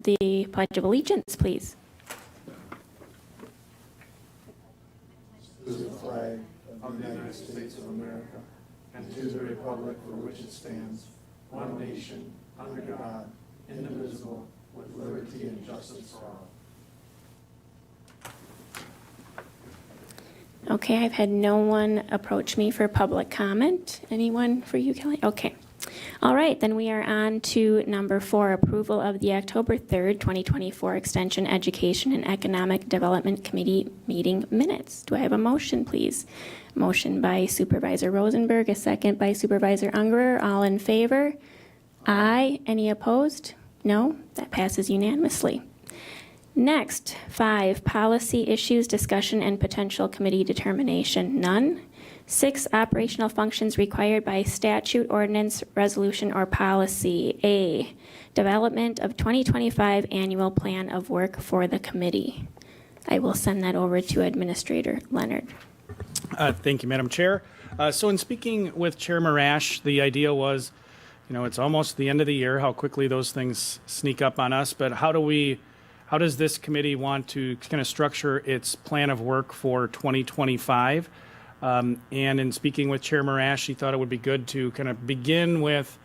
the Pledge of Allegiance, please. To the flag of the United States of America and to the republic for which it stands, one nation, under God, indivisible, with liberty and justice for all. Okay, I've had no one approach me for public comment. Anyone for you, Kelly? Okay. All right, then we are on to number 4, approval of the October 3rd, 2024 Extension Education and Economic Development Committee meeting minutes. Do I have a motion, please? Motion by Supervisor Rosenberg, a second by Supervisor Ungerer. All in favor? Aye. Any opposed? No? That passes unanimously. Next, 5, policy issues, discussion, and potential committee determination. None. 6, operational functions required by statute, ordinance, resolution, or policy. A, development of 2025 annual plan of work for the committee. I will send that over to Administrator Leonard. Thank you, Madam Chair. So in speaking with Chair Marash, the idea was, it's almost the end of the year, how quickly those things sneak up on us, but how does this committee want to kind of structure its plan of work for 2025? And in speaking with Chair Marash, she thought it would be good to kind of begin with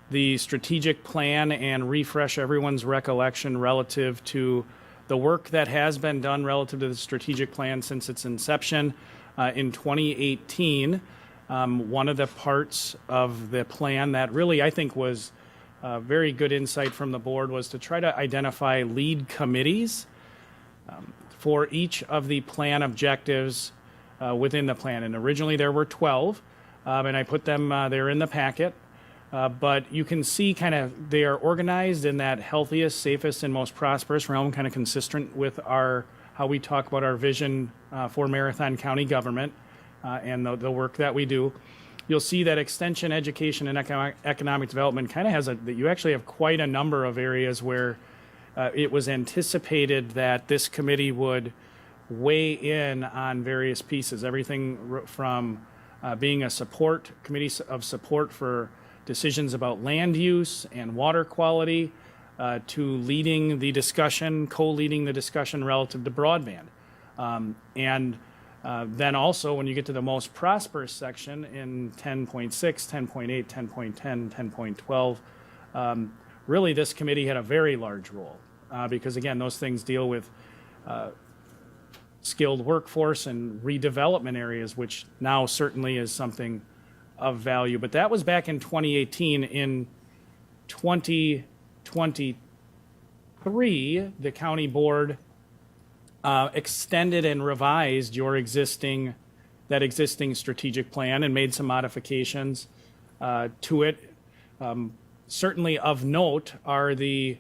the strategic plan and refresh everyone's recollection relative to the work that has been done relative to the strategic plan since its inception in 2018. One of the parts of the plan that really I think was very good insight from the board was to try to identify lead committees for each of the plan objectives within the plan. And originally there were 12, and I put them there in the packet. But you can see kind of they are organized in that healthiest, safest, and most prosperous realm, kind of consistent with how we talk about our vision for Marathon County government and the work that we do. You'll see that extension, education, and economic development kind of that you actually have quite a number of areas where it was anticipated that this committee would weigh in on various pieces, everything from being a committee of support for decisions about land use and water quality to co-leading the discussion relative to broadband. Then also, when you get to the most prosperous section in 10.6, 10.8, 10.10, 10.12, really this committee had a very large role because, again, those things deal with skilled workforce and redevelopment areas, which now certainly is something of value. But that was back in 2018. In 2023, the county board extended and revised that existing strategic plan and made some modifications to it. Certainly of note are the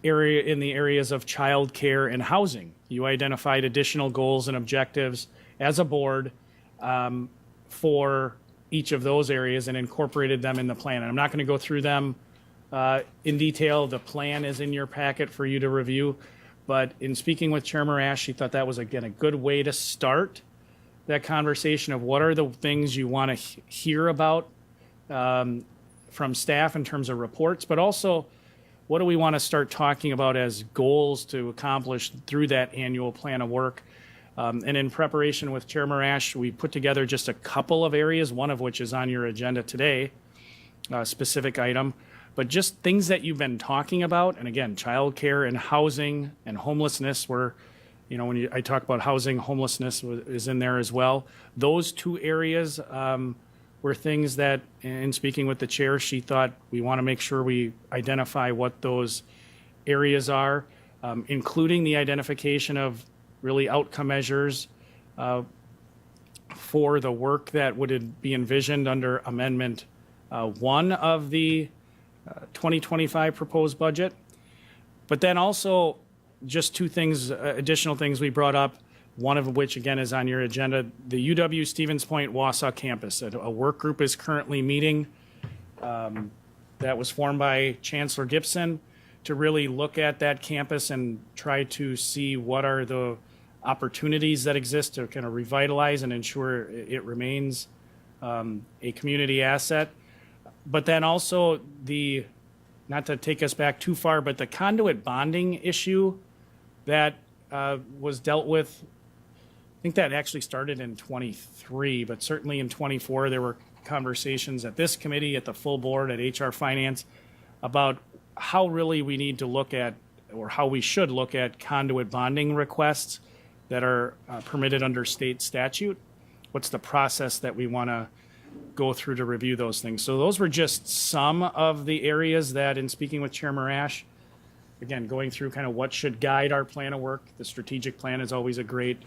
areas of child care and housing. You identified additional goals and objectives as a board for each of those areas and incorporated them in the plan. And I'm not going to go through them in detail. The plan is in your packet for you to review. But in speaking with Chair Marash, she thought that was, again, a good way to start that conversation of what are the things you want to hear about from staff in terms of reports, but also what do we want to start talking about as goals to accomplish through that annual plan of work. And in preparation with Chair Marash, we put together just a couple of areas, one of which is on your agenda today, a specific item. But just things that you've been talking about, and again, childcare and housing and homelessness were, I talk about housing, homelessness is in there as well. Those two areas were things that, in speaking with the chair, she thought we want to make sure we identify what those areas are, including the identification of really outcome measures for the work that would be envisioned under Amendment 1 of the 2025 proposed budget. But then also just two things, additional things we brought up, one of which again is on your agenda, the UW Stevens Point Wausau campus. A work group is currently meeting that was formed by Chancellor Gibson to really look at that campus and try to see what are the opportunities that exist to kind of revitalize and ensure it remains a community asset. But then also the not to take us back too far, but the conduit bonding issue that was dealt with, I think that actually started in 23, but certainly in 24, there were conversations at this committee, at the full board, at HR Finance, about how really we need to look at, or how we should look at conduit bonding requests that are permitted under state statute. What's the process that we want to go through to review those things? So those were just some of the areas that, in speaking with Chair Marash, again, going through kind of what should guide our plan of work. The strategic plan is always a great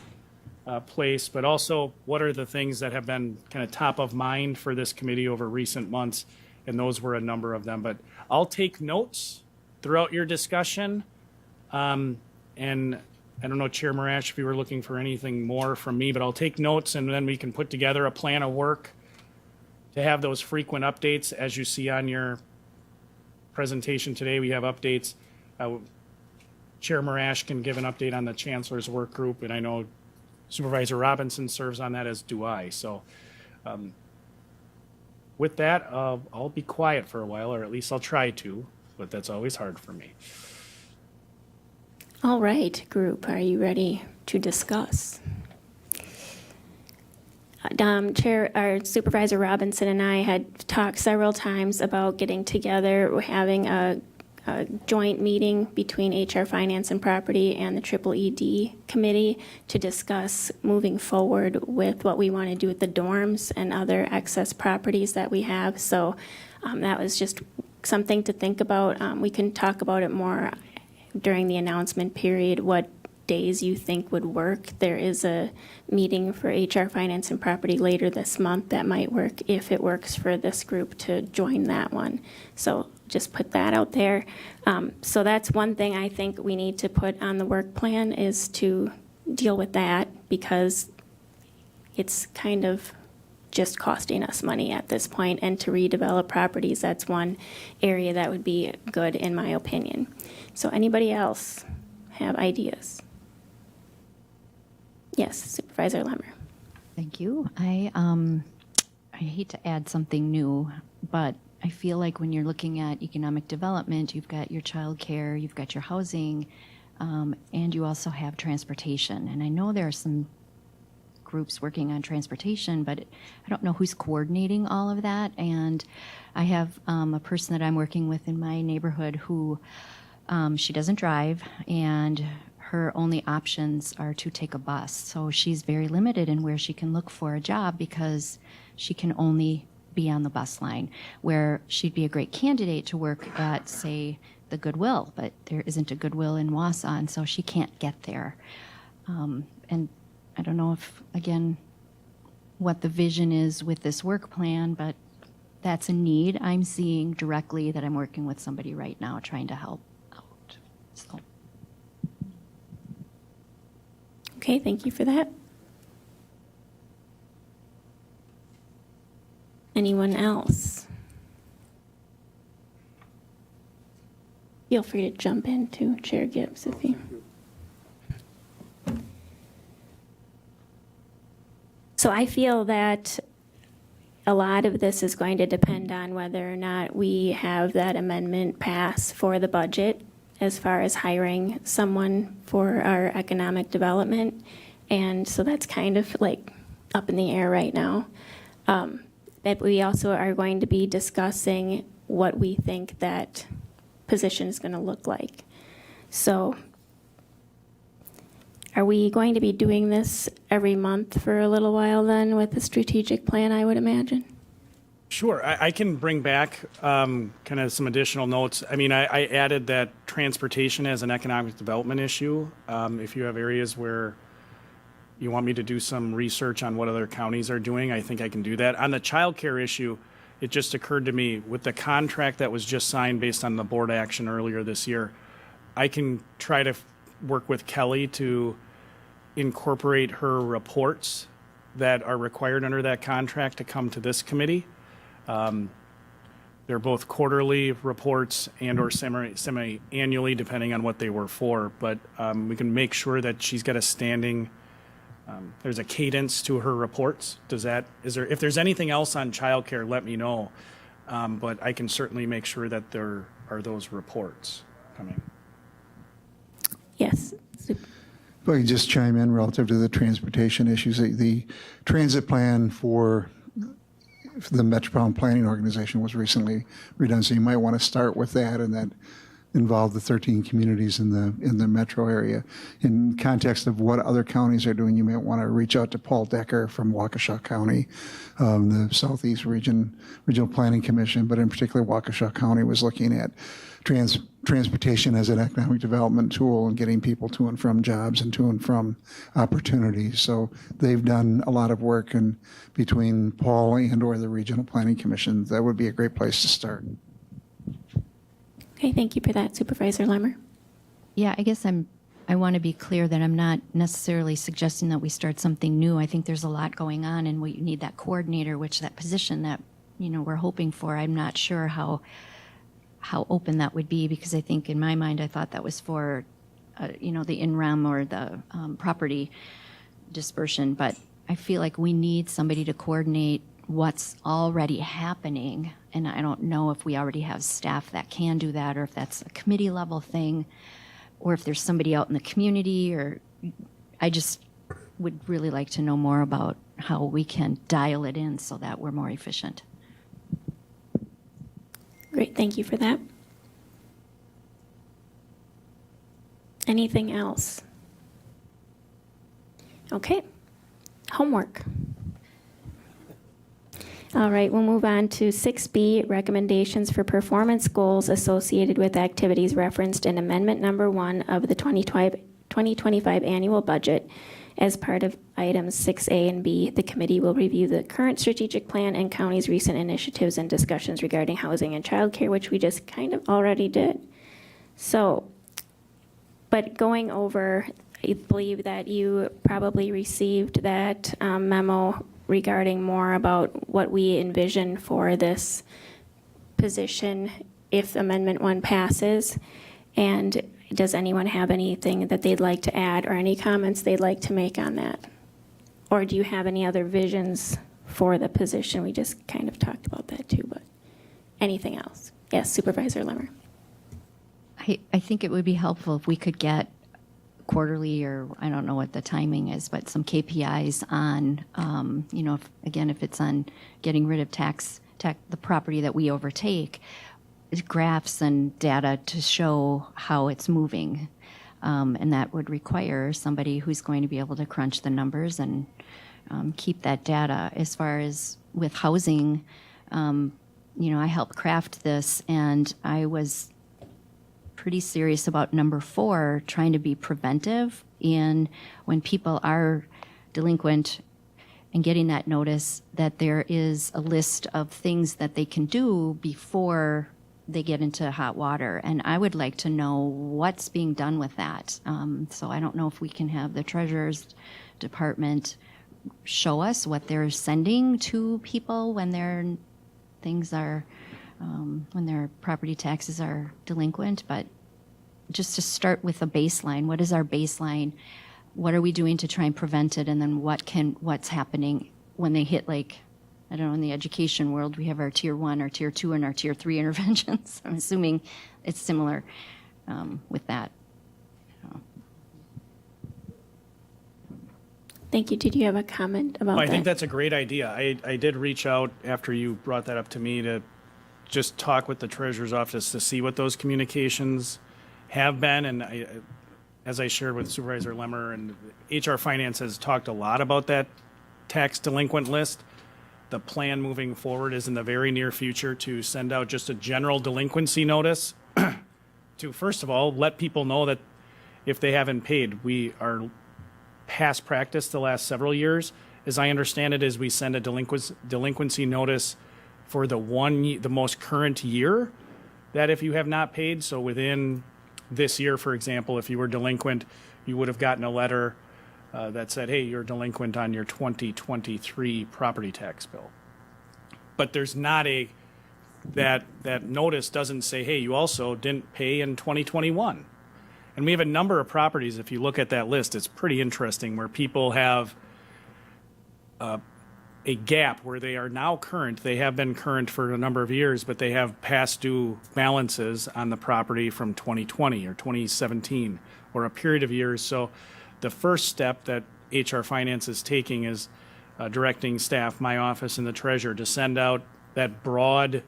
place, but also what are the things that have been kind of top of mind for this committee over recent months, and those were a number of them. But I'll take notes throughout your discussion, and I don't know, Chair Marash, if you were looking for anything more from me, but I'll take notes, and then we can put together a plan of work to have those frequent updates. As you see on your presentation today, we have updates. Chair Marash can give an update on the Chancellor's Work Group, and I know Supervisor Robinson serves on that, as do I. So with that, I'll be quiet for a while, or at least I'll try to, but that's always hard for me. All right, group, are you ready to discuss? Our Supervisor Robinson and I had talked several times about getting together, having a joint meeting between HR Finance and Property and the Triple ED Committee to discuss moving forward with what we want to do with the dorms and other excess properties that we have. So that was just something to think about. We can talk about it more during the announcement period, what days you think would work. There is a meeting for HR Finance and Property later this month that might work if it works for this group to join that one. So just put that out there. So that's one thing I think we need to put on the work plan, is to deal with that, because it's kind of just costing us money at this point. And to redevelop properties, that's one area that would be good, in my opinion. So anybody else have ideas? Yes, Supervisor Lemmer. Thank you. I hate to add something new, but I feel like when you're looking at economic development, you've got your child care, you've got your housing, and you also have transportation. And I know there are some groups working on transportation, but I don't know who's coordinating all of that. And I have a person that I'm working with in my neighborhood who she doesn't drive, and her only options are to take a bus. So she's very limited in where she can look for a job, because she can only be on the bus line, where she'd be a great candidate to work at, say, the Goodwill, but there isn't a Goodwill in Wausau, and so she can't get there. And I don't know if, again, what the vision is with this work plan, but that's a need I'm seeing directly, that I'm working with somebody right now trying to help out. So. Okay, thank you for that. Anyone else? Feel free to jump in too, Chair Gibbs, if you. So I feel that a lot of this is going to depend on whether or not we have that amendment pass for the budget, as far as hiring someone for our economic development. And so that's kind of like up in the air right now. But we also are going to be discussing what we think that position is going to look like. So are we going to be doing this every month for a little while then with the strategic plan, I would imagine? Sure, I can bring back kind of some additional notes. I mean, I added that transportation as an economic development issue. If you have areas where you want me to do some research on what other counties are doing, I think I can do that. On the child care issue, it just occurred to me, with the contract that was just signed based on the board action earlier this year, I can try to work with Kelly to incorporate her reports that are required under that contract to come to this committee. They're both quarterly reports and or semi-annually, depending on what they were for. But we can make sure that she's got a standing, there's a cadence to her reports. If there's anything else on childcare, let me know. But I can certainly make sure that there are those reports coming? Yes. If I could just chime in relative to the transportation issues, the transit plan for the Metropolitan Planning Organization was recently redone, so you might want to start with that, and that involved the 13 communities in the metro area. In context of what other counties are doing, you might want to reach out to Paul Decker from Waukesha County, the Southeast Regional Planning Commission, but in particular Waukesha County was looking at transportation as an economic development tool and getting people to and from jobs and to and from opportunities. So they've done a lot of work, and between Paul and or the Regional Planning Commission, that would be a great place to start. Okay, thank you for that, Supervisor Lemmer. Yeah, I guess I want to be clear that I'm not necessarily suggesting that we start something new. I think there's a lot going on, and we need that coordinator, which that position that, we're hoping for. I'm not sure how open that would be, because I think in my mind, I thought that was for, the in-rem or the property dispersion. But I feel like we need somebody to coordinate what's already happening. And I don't know if we already have staff that can do that, or if that's a committee level thing, or if there's somebody out in the community, or I just would really like to know more about how we can dial it in so that we're more efficient. Great, thank you for that. Anything else? Okay, homework. All right, we'll move on to 6B, recommendations for performance goals associated with activities referenced in Amendment Number 1 of the 2025 annual budget. As part of items 6A and B, the committee will review the current strategic plan and county's recent initiatives and discussions regarding housing and childcare, which we just kind of already did. So, but going over, I believe that you probably received that memo regarding more about what we envision for this position if Amendment 1 passes. And does anyone have anything that they'd like to add or any comments they'd like to make on that? Or do you have any other visions for the position? We just kind of talked about that too, but anything else? Yes, Supervisor Lemmer. I think it would be helpful if we could get quarterly, or I don't know what the timing is, but some KPIs on, if it's on getting rid of the property that we overtake, graphs and data to show how it's moving. And that would require somebody who's going to be able to crunch the numbers and keep that data. As far as with housing, I helped craft this, and I was pretty serious about number 4, trying to be preventive in when people are delinquent and getting that notice, that there is a list of things that they can do before they get into hot water. And I would like to know what's being done with that. So I don't know if we can have the Treasurer's Department show us what they're sending to people when their things are, when their property taxes are delinquent. But just to start with a baseline, what is our baseline? What are we doing to try and prevent it? And then what's happening when they hit, like, I don't know, in the education world, we have our tier 1, our tier 2, and our tier 3 interventions. I'm assuming it's similar with that. Thank you. Did you have a comment about that? I think that's a great idea. I did reach out after you brought that up to me to just talk with the Treasurer's Office to see what those communications have been. And as I shared with Supervisor Lemmer, and HR Finance has talked a lot about that tax delinquent list. The plan moving forward is in the very near future to send out just a general delinquency notice to, first of all, let people know that if they haven't paid. We are past practice the last several years, as I understand it, is we send a delinquency notice for the most current year, that if you have not paid, so within this year, for example, if you were delinquent, you would have gotten a letter that said, hey, you're delinquent on your 2023 property tax bill. But there's not that notice doesn't say, hey, you also didn't pay in 2021. And we have a number of properties, if you look at that list, it's pretty interesting, where people have a gap where they are now current. They have been current for a number of years, but they have past due balances on the property from 2020 or 2017 or a period of years. So the first step that HR Finance is taking is directing staff, my office and the treasurer, to send out that broad,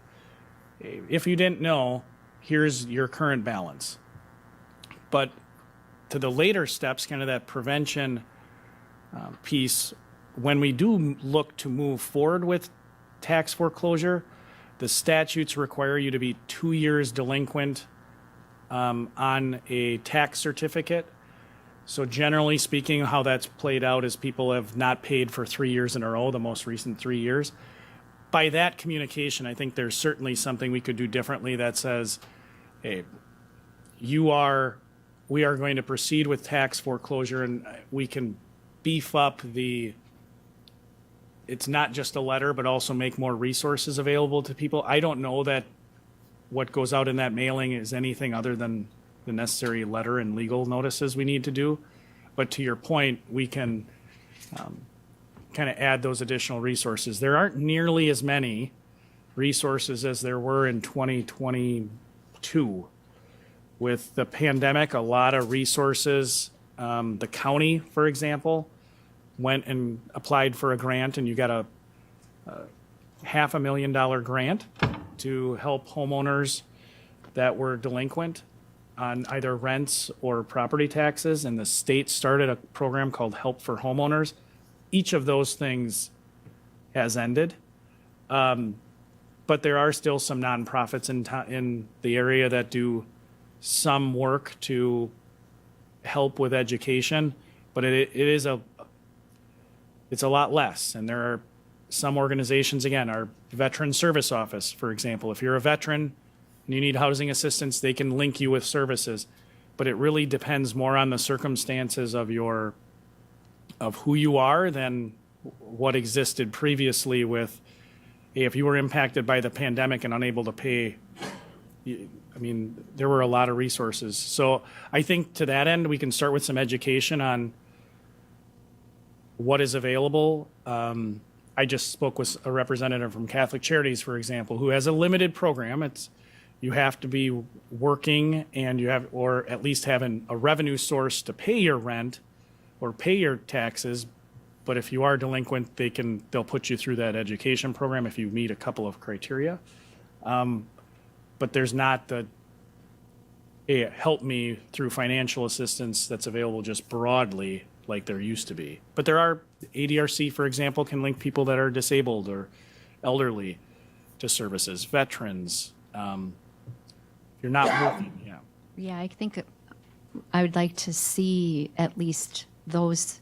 if you didn't know, here's your current balance. But to the later steps, kind of that prevention piece, when we do look to move forward with tax foreclosure, the statutes require you to be 2 years delinquent on a tax certificate. So generally speaking, how that's played out is people have not paid for 3 years in a row, the most recent 3 years. By that communication, I think there's certainly something we could do differently that says, hey, we are going to proceed with tax foreclosure, and we can beef up it's not just a letter, but also make more resources available to people. I don't know that what goes out in that mailing is anything other than the necessary letter and legal notices we need to do. But to your point, we can kind of add those additional resources. There aren't nearly as many resources as there were in 2022. With the pandemic, a lot of resources, the county, for example, went and applied for a grant, and you got a $500,000 grant to help homeowners that were delinquent on either rents or property taxes, and the state started a program called Help for Homeowners. Each of those things has ended, but there are still some nonprofits in the area that do some work to help with education, but it's a lot less. And there are some organizations, again, our Veteran Service Office, for example. If you're a veteran and you need housing assistance, they can link you with services. But it really depends more on the circumstances of who you are than what existed previously with, hey, if you were impacted by the pandemic and unable to pay, I mean, there were a lot of resources. So I think to that end, we can start with some education on what is available. I just spoke with a representative from Catholic Charities, for example, who has a limited program. You have to be working and or at least having a revenue source to pay your rent or pay your taxes. But if you are delinquent, they'll put you through that education program if you meet a couple of criteria. But there's not help me through financial assistance that's available just broadly like there used to be. But there are, ADRC, for example, can link people that are disabled or elderly to services, veterans. If you're not working, yeah. Yeah, I think I would like to see at least those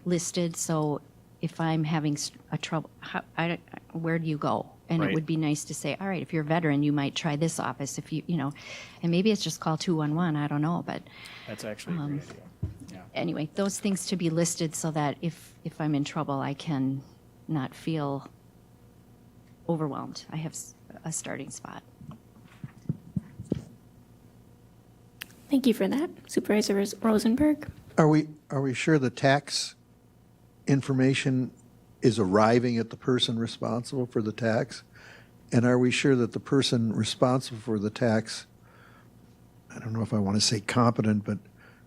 listed. So if I'm having a trouble, where do you go? And Right. It would be nice to say, all right, if you're a veteran, you might try this office. If and maybe it's just call 211. I don't know, but That's actually a great idea. Yeah. anyway, those things to be listed so that if I'm in trouble, I can not feel overwhelmed. I have a starting spot. Thank you for that, Supervisor Rosenberg. Are we sure the tax information is arriving at the person responsible for the tax? And are we sure that the person responsible for the tax, I don't know if I want to say competent, but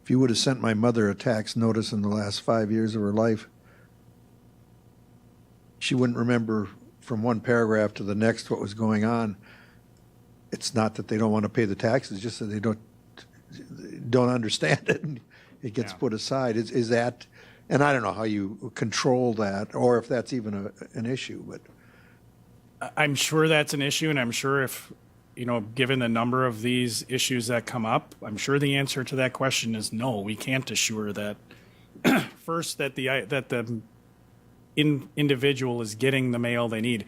if you would have sent my mother a tax notice in the last 5 years of her life, she wouldn't remember from one paragraph to the next what was going on. It's not that they don't want to pay the taxes, just that they don't understand it, and it gets Yeah. put aside. Is that, and I don't know how you control that, or if that's even an issue, but I'm sure that's an issue, and I'm sure if, given the number of these issues that come up, I'm sure the answer to that question is no. We can't assure that first that the individual is getting the mail they need.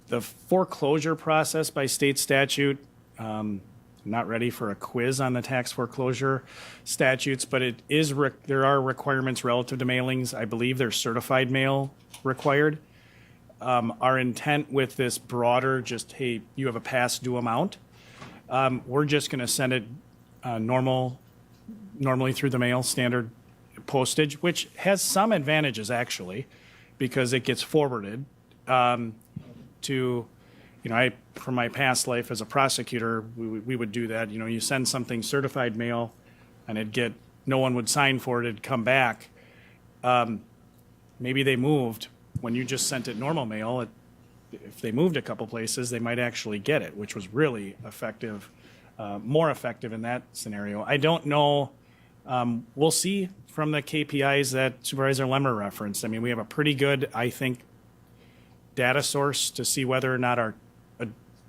The foreclosure process by state statute, not ready for a quiz on the tax foreclosure statutes, but it is there are requirements relative to mailings. I believe there's certified mail required. Our intent with this broader, just, hey, you have a past due amount, we're just going to send it normally through the mail, standard postage, which has some advantages actually, because it gets forwarded to, from my past life as a prosecutor, we would do that. You send something certified mail and no one would sign for it, it'd come back. Maybe they moved. When you just sent it normal mail, if they moved a couple places, they might actually get it, which was really effective, more effective in that scenario. I don't know. We'll see from the KPIs that Supervisor Lemmer referenced. I mean, we have a pretty good, I think, data source to see whether or not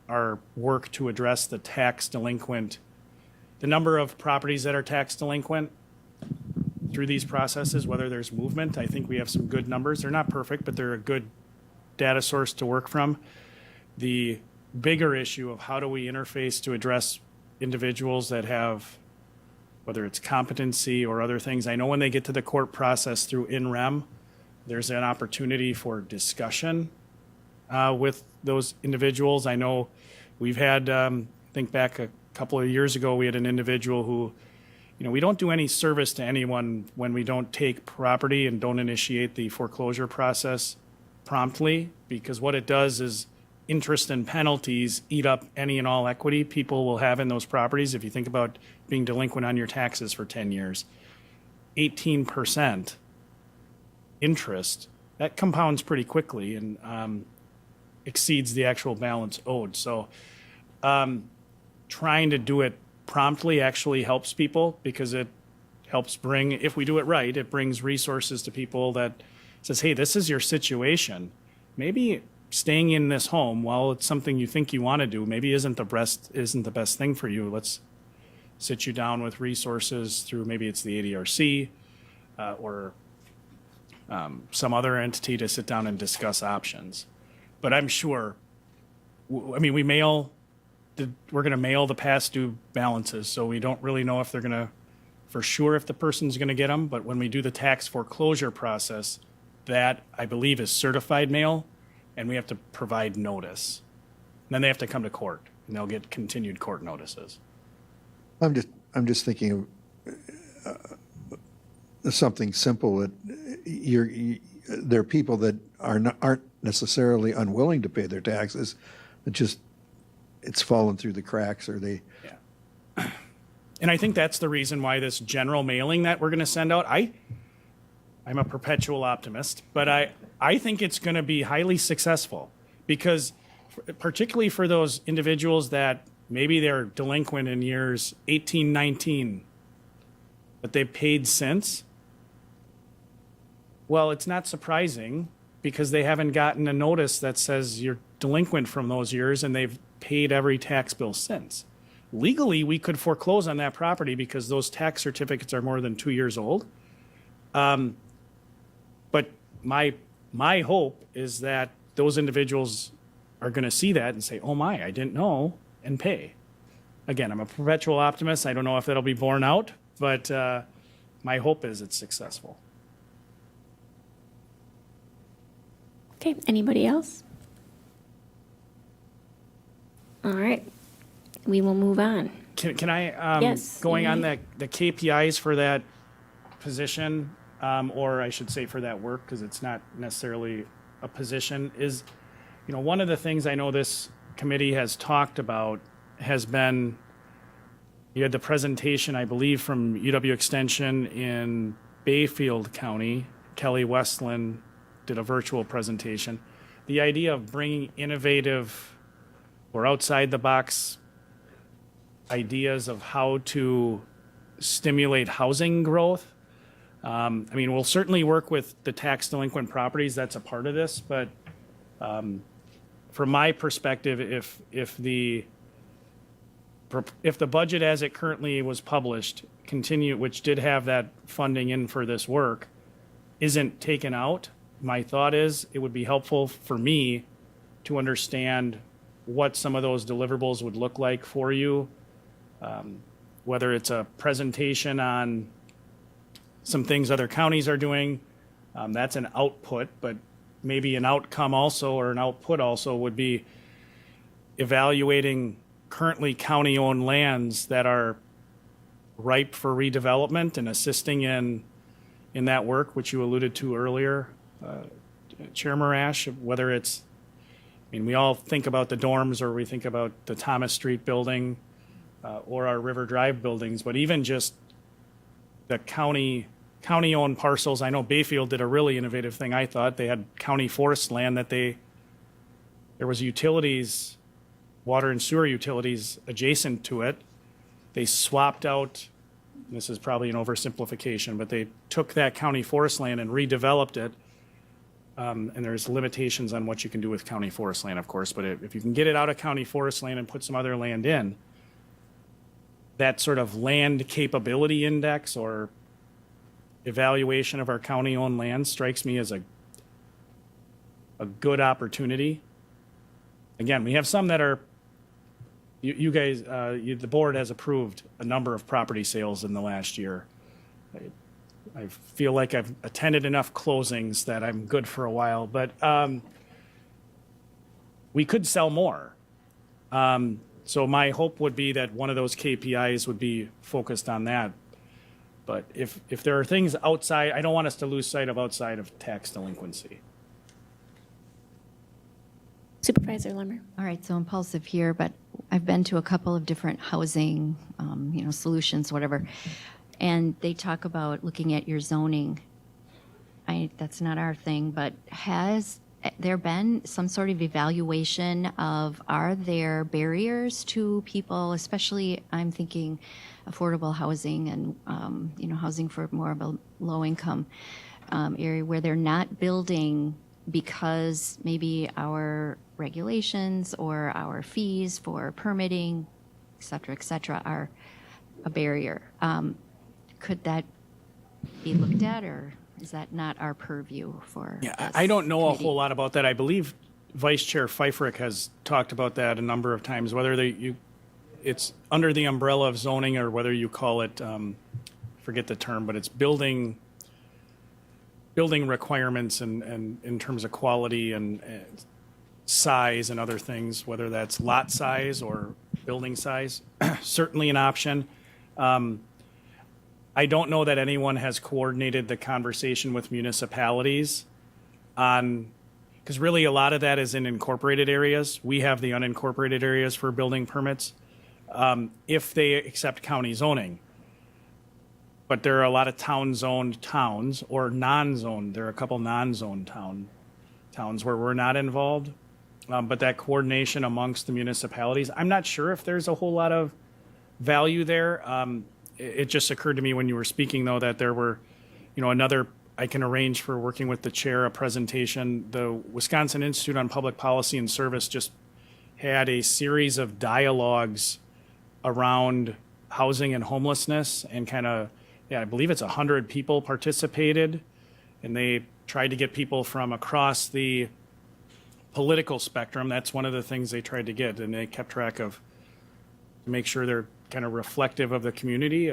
our work to address the number of properties that are tax delinquent through these processes, whether there's movement. I think we have some good numbers. They're not perfect, but they're a good data source to work from. The bigger issue of how do we interface to address individuals that have, whether it's competency or other things. I know when they get to the court process through in rem, there's an opportunity for discussion with those individuals. I know we've had, think back a couple of years ago, we had an individual who, we don't do any service to anyone when we don't take property and don't initiate the foreclosure process promptly, because what it does is interest and penalties eat up any and all equity people will have in those properties. If you think about being delinquent on your taxes for 10 years, 18% interest, that compounds pretty quickly and exceeds the actual balance owed. So trying to do it promptly actually helps people, because it helps bring, if we do it right, it brings resources to people that says, hey, this is your situation. Maybe staying in this home, while it's something you think you want to do, maybe isn't the best thing for you. Let's sit you down with resources through, maybe it's the ADRC or some other entity to sit down and discuss options. But I'm sure, we're going to mail the past due balances, so we don't really know if they're going to, for sure, if the person's going to get them. But when we do the tax foreclosure process, that I believe is certified mail, and we have to provide notice. And then they have to come to court, and they'll get continued court notices. I'm just thinking of something simple. There are people that aren't necessarily unwilling to pay their taxes, but just it's fallen through the cracks, or they. Yeah. And I think that's the reason why this general mailing that we're going to send out, I'm a perpetual optimist, but I think it's going to be highly successful, because particularly for those individuals that maybe they're delinquent in years 18, 19, but they've paid since. Well, it's not surprising, because they haven't gotten a notice that says you're delinquent from those years and they've paid every tax bill since. Legally, we could foreclose on that property because those tax certificates are more than 2 years old. But my hope is that those individuals are going to see that and say, oh my, I didn't know, and pay. Again, I'm a perpetual optimist. I don't know if that'll be borne out, but my hope is it's successful. Okay, anybody else? All right, we will move on. Can I, Yes, going you on may. the KPIs for that position, or I should say for that work, because it's not necessarily a position, is, one of the things I know this committee has talked about has been, you had the presentation, I believe, from UW Extension in Bayfield County. Kelly Westland did a virtual presentation. The idea of bringing innovative or outside the box ideas of how to stimulate housing growth. We'll certainly work with the tax delinquent properties. That's a part of this, but from my perspective, if the budget as it currently was published which did have that funding in for this work, isn't taken out, my thought is it would be helpful for me to understand what some of those deliverables would look like for you, whether it's a presentation on some things other counties are doing. That's an output, but maybe an outcome also, or an output also, would be evaluating currently county-owned lands that are ripe for redevelopment and assisting in that work, which you alluded to earlier, Chair Marash, whether it's mean, we all think about the dorms, or we think about the Thomas Street building, or our River Drive buildings, but even just the county-owned parcels. I know Bayfield did a really innovative thing, I thought. They had county forest land that there was utilities, water and sewer utilities adjacent to it. They swapped out, this is probably an oversimplification, but they took that county forest land and redeveloped it. And there's limitations on what you can do with county forest land, of course, but if you can get it out of county forest land and put some other land in, that sort of land capability index or evaluation of our county-owned land strikes me as a good opportunity. Again, we have some that are, you guys, the board has approved a number of property sales in the last year. I feel like I've attended enough closings that I'm good for a while, but we could sell more. So my hope would be that one of those KPIs would be focused on that. But if there are things outside, I don't want us to lose sight of outside of tax delinquency. Supervisor Lemmer. All right, so impulsive here, but I've been to a couple of different housing, solutions, whatever, and they talk about looking at your zoning. That's not our thing, but has there been some sort of evaluation of, are there barriers to people, especially I'm thinking affordable housing and, housing for more of a low income area where they're not building because maybe our regulations or our fees for permitting, et cetera, are a barrier. Could that be looked at, or is that not our purview for Yeah, this I don't know a committee? whole lot about that. I believe Vice Chair Pfeifferich has talked about that a number of times, whether it's under the umbrella of zoning or whether you call it, forget the term, but it's building requirements and in terms of quality and size and other things, whether that's lot size or building size, certainly an option. I don't know that anyone has coordinated the conversation with municipalities on, because really a lot of that is in incorporated areas. We have the unincorporated areas for building permits, if they accept county zoning. But there are a lot of town-zoned towns or non-zoned. There are a couple non-zoned towns where we're not involved. But that coordination amongst the municipalities, I'm not sure if there's a whole lot of value there. It just occurred to me when you were speaking, though, that there were, I can arrange for working with the chair, a presentation. The Wisconsin Institute on Public Policy and Service just had a series of dialogues around housing and homelessness, and I believe it's 100 people participated, and they tried to get people from across the political spectrum. That's one of the things they tried to get, and they kept track of, to make sure they're kind of reflective of the community,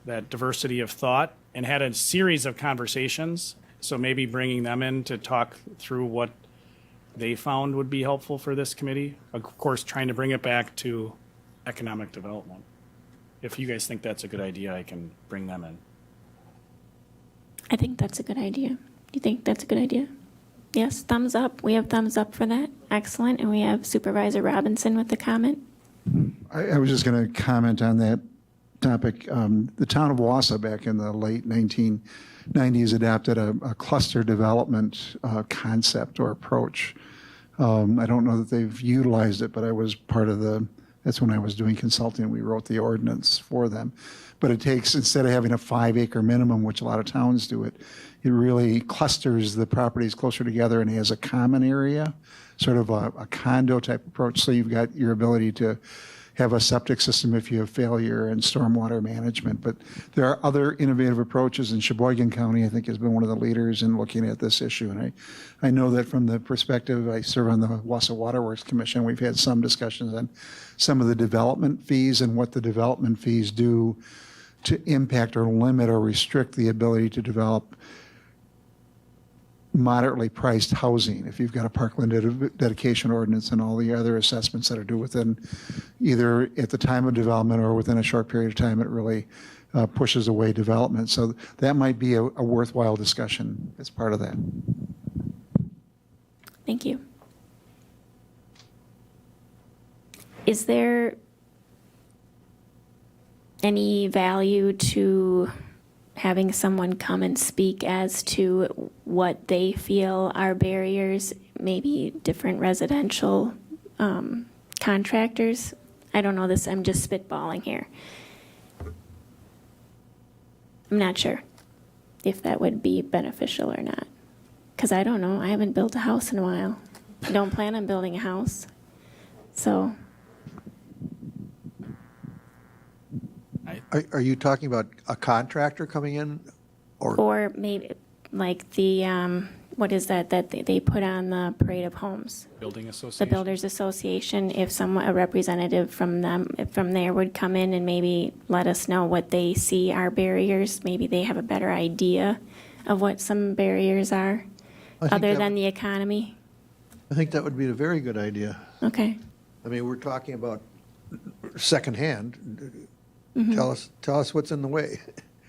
that diversity of thought, and had a series of conversations. So maybe bringing them in to talk through what they found would be helpful for this committee. Of course, trying to bring it back to economic development. If you guys think that's a good idea, I can bring them in. I think that's a good idea. Do you think that's a good idea? Yes, thumbs up. We have thumbs up for that. Excellent. And we have Supervisor Robinson with the comment. I was just going to comment on that topic. The town of Wausau back in the late 1990s adopted a cluster development concept or approach. I don't know that they've utilized it, but I was part of that's when I was doing consulting. We wrote the ordinance for them. But it takes, instead of having a 5-acre minimum, which a lot of towns do, it really clusters the properties closer together and has a common area, sort of a condo type approach. So you've got your ability to have a septic system if you have failure and stormwater management. But there are other innovative approaches, and Sheboygan County, I think, has been one of the leaders in looking at this issue. And I know that from the perspective, I serve on the Wausau Waterworks Commission, we've had some discussions on some of the development fees and what the development fees do to impact or limit or restrict the ability to develop moderately priced housing. If you've got a parkland dedication ordinance and all the other assessments that are due within either at the time of development or within a short period of time, it really pushes away development. So that might be a worthwhile discussion as part of that. Thank you. is there any value to having someone come and speak as to what they feel are barriers, maybe different residential contractors? I don't know this, I'm just spitballing here. I'm not sure if that would be beneficial or not. Because I don't know, I haven't built a house in a while. I don't plan on building a house. So, Are you talking about a contractor coming in? or maybe like the, what is that they put on the Parade of Homes? Building The association. Builders Association, if a representative from there would come in and maybe let us know what they see are barriers, maybe they have a better idea of what some barriers are, I think other that- than the economy. I think that would be a very good idea. Okay. I mean, we're talking about secondhand. Mm-hmm. Tell us what's in the way.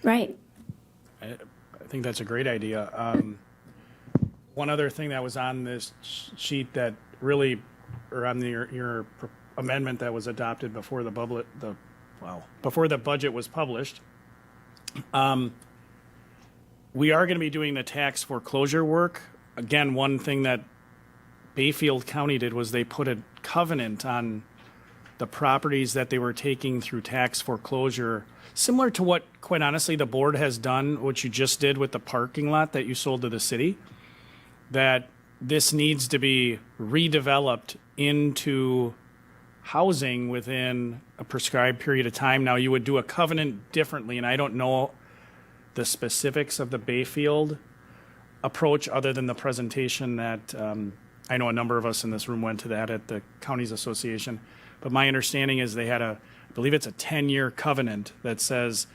Right. I think that's a great idea. One other thing that was on this sheet that really, or on your amendment that was adopted before before the budget was published, we are going to be doing the tax foreclosure work. Again, one thing that Bayfield County did was they put a covenant on the properties that they were taking through tax foreclosure, similar to what, quite honestly, the board has done, what you just did with the parking lot that you sold to the city, that this needs to be redeveloped into housing within a prescribed period of time. Now, you would do a covenant differently, and I don't know the specifics of the Bayfield approach other than the presentation that I know a number of us in this room went to that at the Counties Association. But my understanding is they had I believe it's a 10-year covenant that says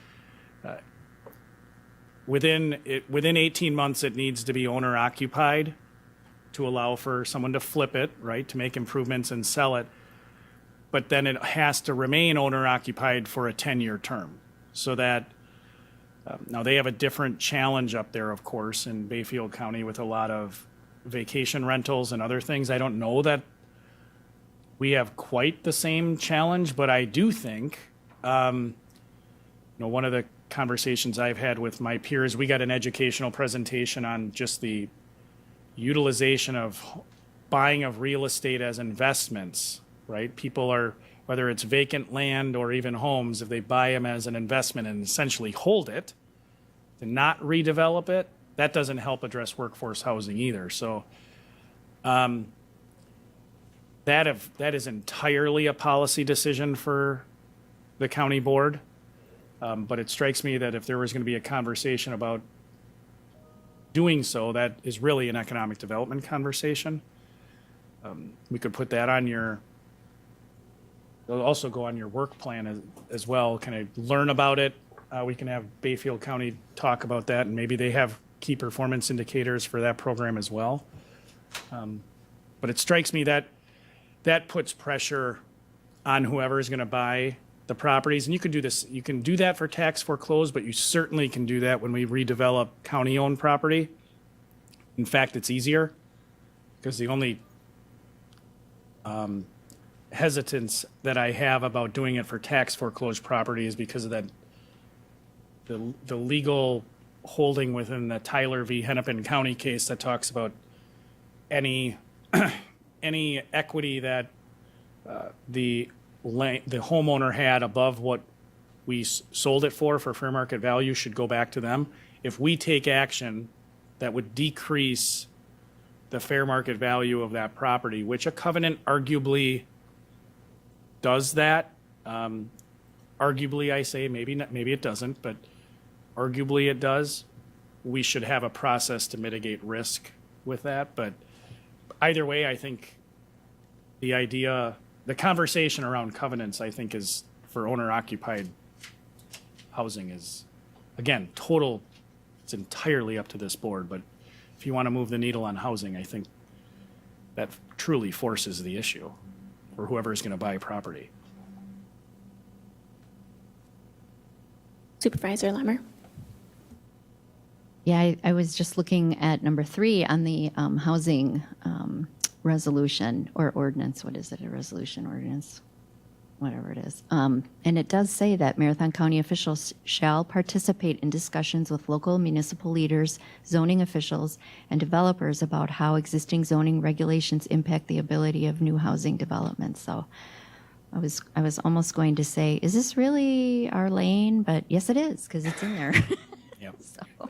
within 18 months it needs to be owner occupied to allow for someone to flip it, right, to make improvements and sell it. But then it has to remain owner occupied for a 10-year term. So that now they have a different challenge up there, of course, in Bayfield County with a lot of vacation rentals and other things. I don't know that we have quite the same challenge, but I do think, one of the conversations I've had with my peers, we got an educational presentation on just the utilization of buying of real estate as investments, right? People are, whether it's vacant land or even homes, if they buy them as an investment and essentially hold it, to not redevelop it, that doesn't help address workforce housing either. So, that is entirely a policy decision for the county board. But it strikes me that if there was going to be a conversation about doing so, that is really an economic development conversation. We could put that on it'll also go on your work plan as well. Kind of learn about it. We can have Bayfield County talk about that, and maybe they have key performance indicators for that program as well. But it strikes me that puts pressure on whoever is going to buy the properties. And you could do this, you can do that for tax foreclosed, but you certainly can do that when we redevelop county-owned property. In fact, it's easier because the only hesitance that I have about doing it for tax foreclosed property is because of the legal holding within the Tyler v. Hennepin County case that talks about any equity that the homeowner had above what we sold it for fair market value should go back to them. If we take action that would decrease the fair market value of that property, which a covenant arguably does that. Arguably, I say, maybe it doesn't, but arguably it does. We should have a process to mitigate risk with that. But either way, I think the conversation around covenants, I think, is for owner-occupied housing is, again, it's entirely up to this board. But if you want to move the needle on housing, I think that truly forces the issue for whoever is going to buy property. Supervisor Lemmer? Yeah, I was just looking at number 3 on the housing resolution or ordinance. What is it, a resolution ordinance? whatever it is. And it does say that Marathon County officials shall participate in discussions with local municipal leaders, zoning officials, and developers about how existing zoning regulations impact the ability of new housing development. So I was almost going to say, is this really our lane? But yes, it is, because it's in there. Yep. So,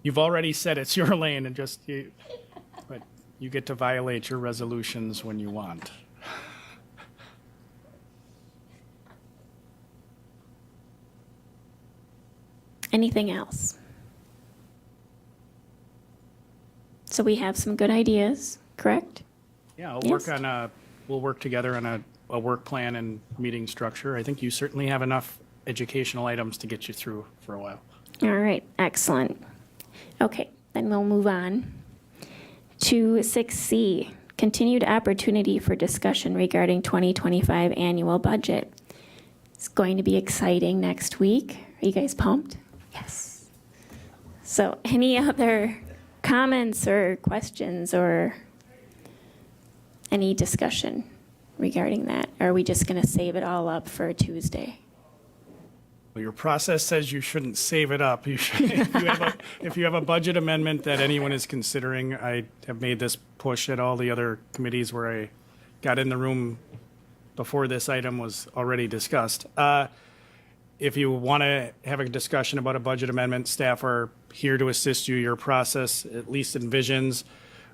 You've already said it's your lane, and but you get to violate your resolutions when you want. Anything else? So we have some good ideas, correct? Yeah, Yes. we'll work together on a work plan and meeting structure. I think you certainly have enough educational items to get you through for a while. All right, excellent. Okay, then we'll move on to 6C, continued opportunity for discussion regarding 2025 annual budget. It's going to be exciting next week. Are you guys pumped? Yes. So any other comments or questions or any discussion regarding that? Or are we just going to save it all up for Tuesday? Well, your process says you shouldn't save it up. You should, if you have a budget amendment that anyone is considering, I have made this push at all the other committees where I got in the room before this item was already discussed. If you want to have a discussion about a budget amendment, staff are here to assist you. Your process at least envisions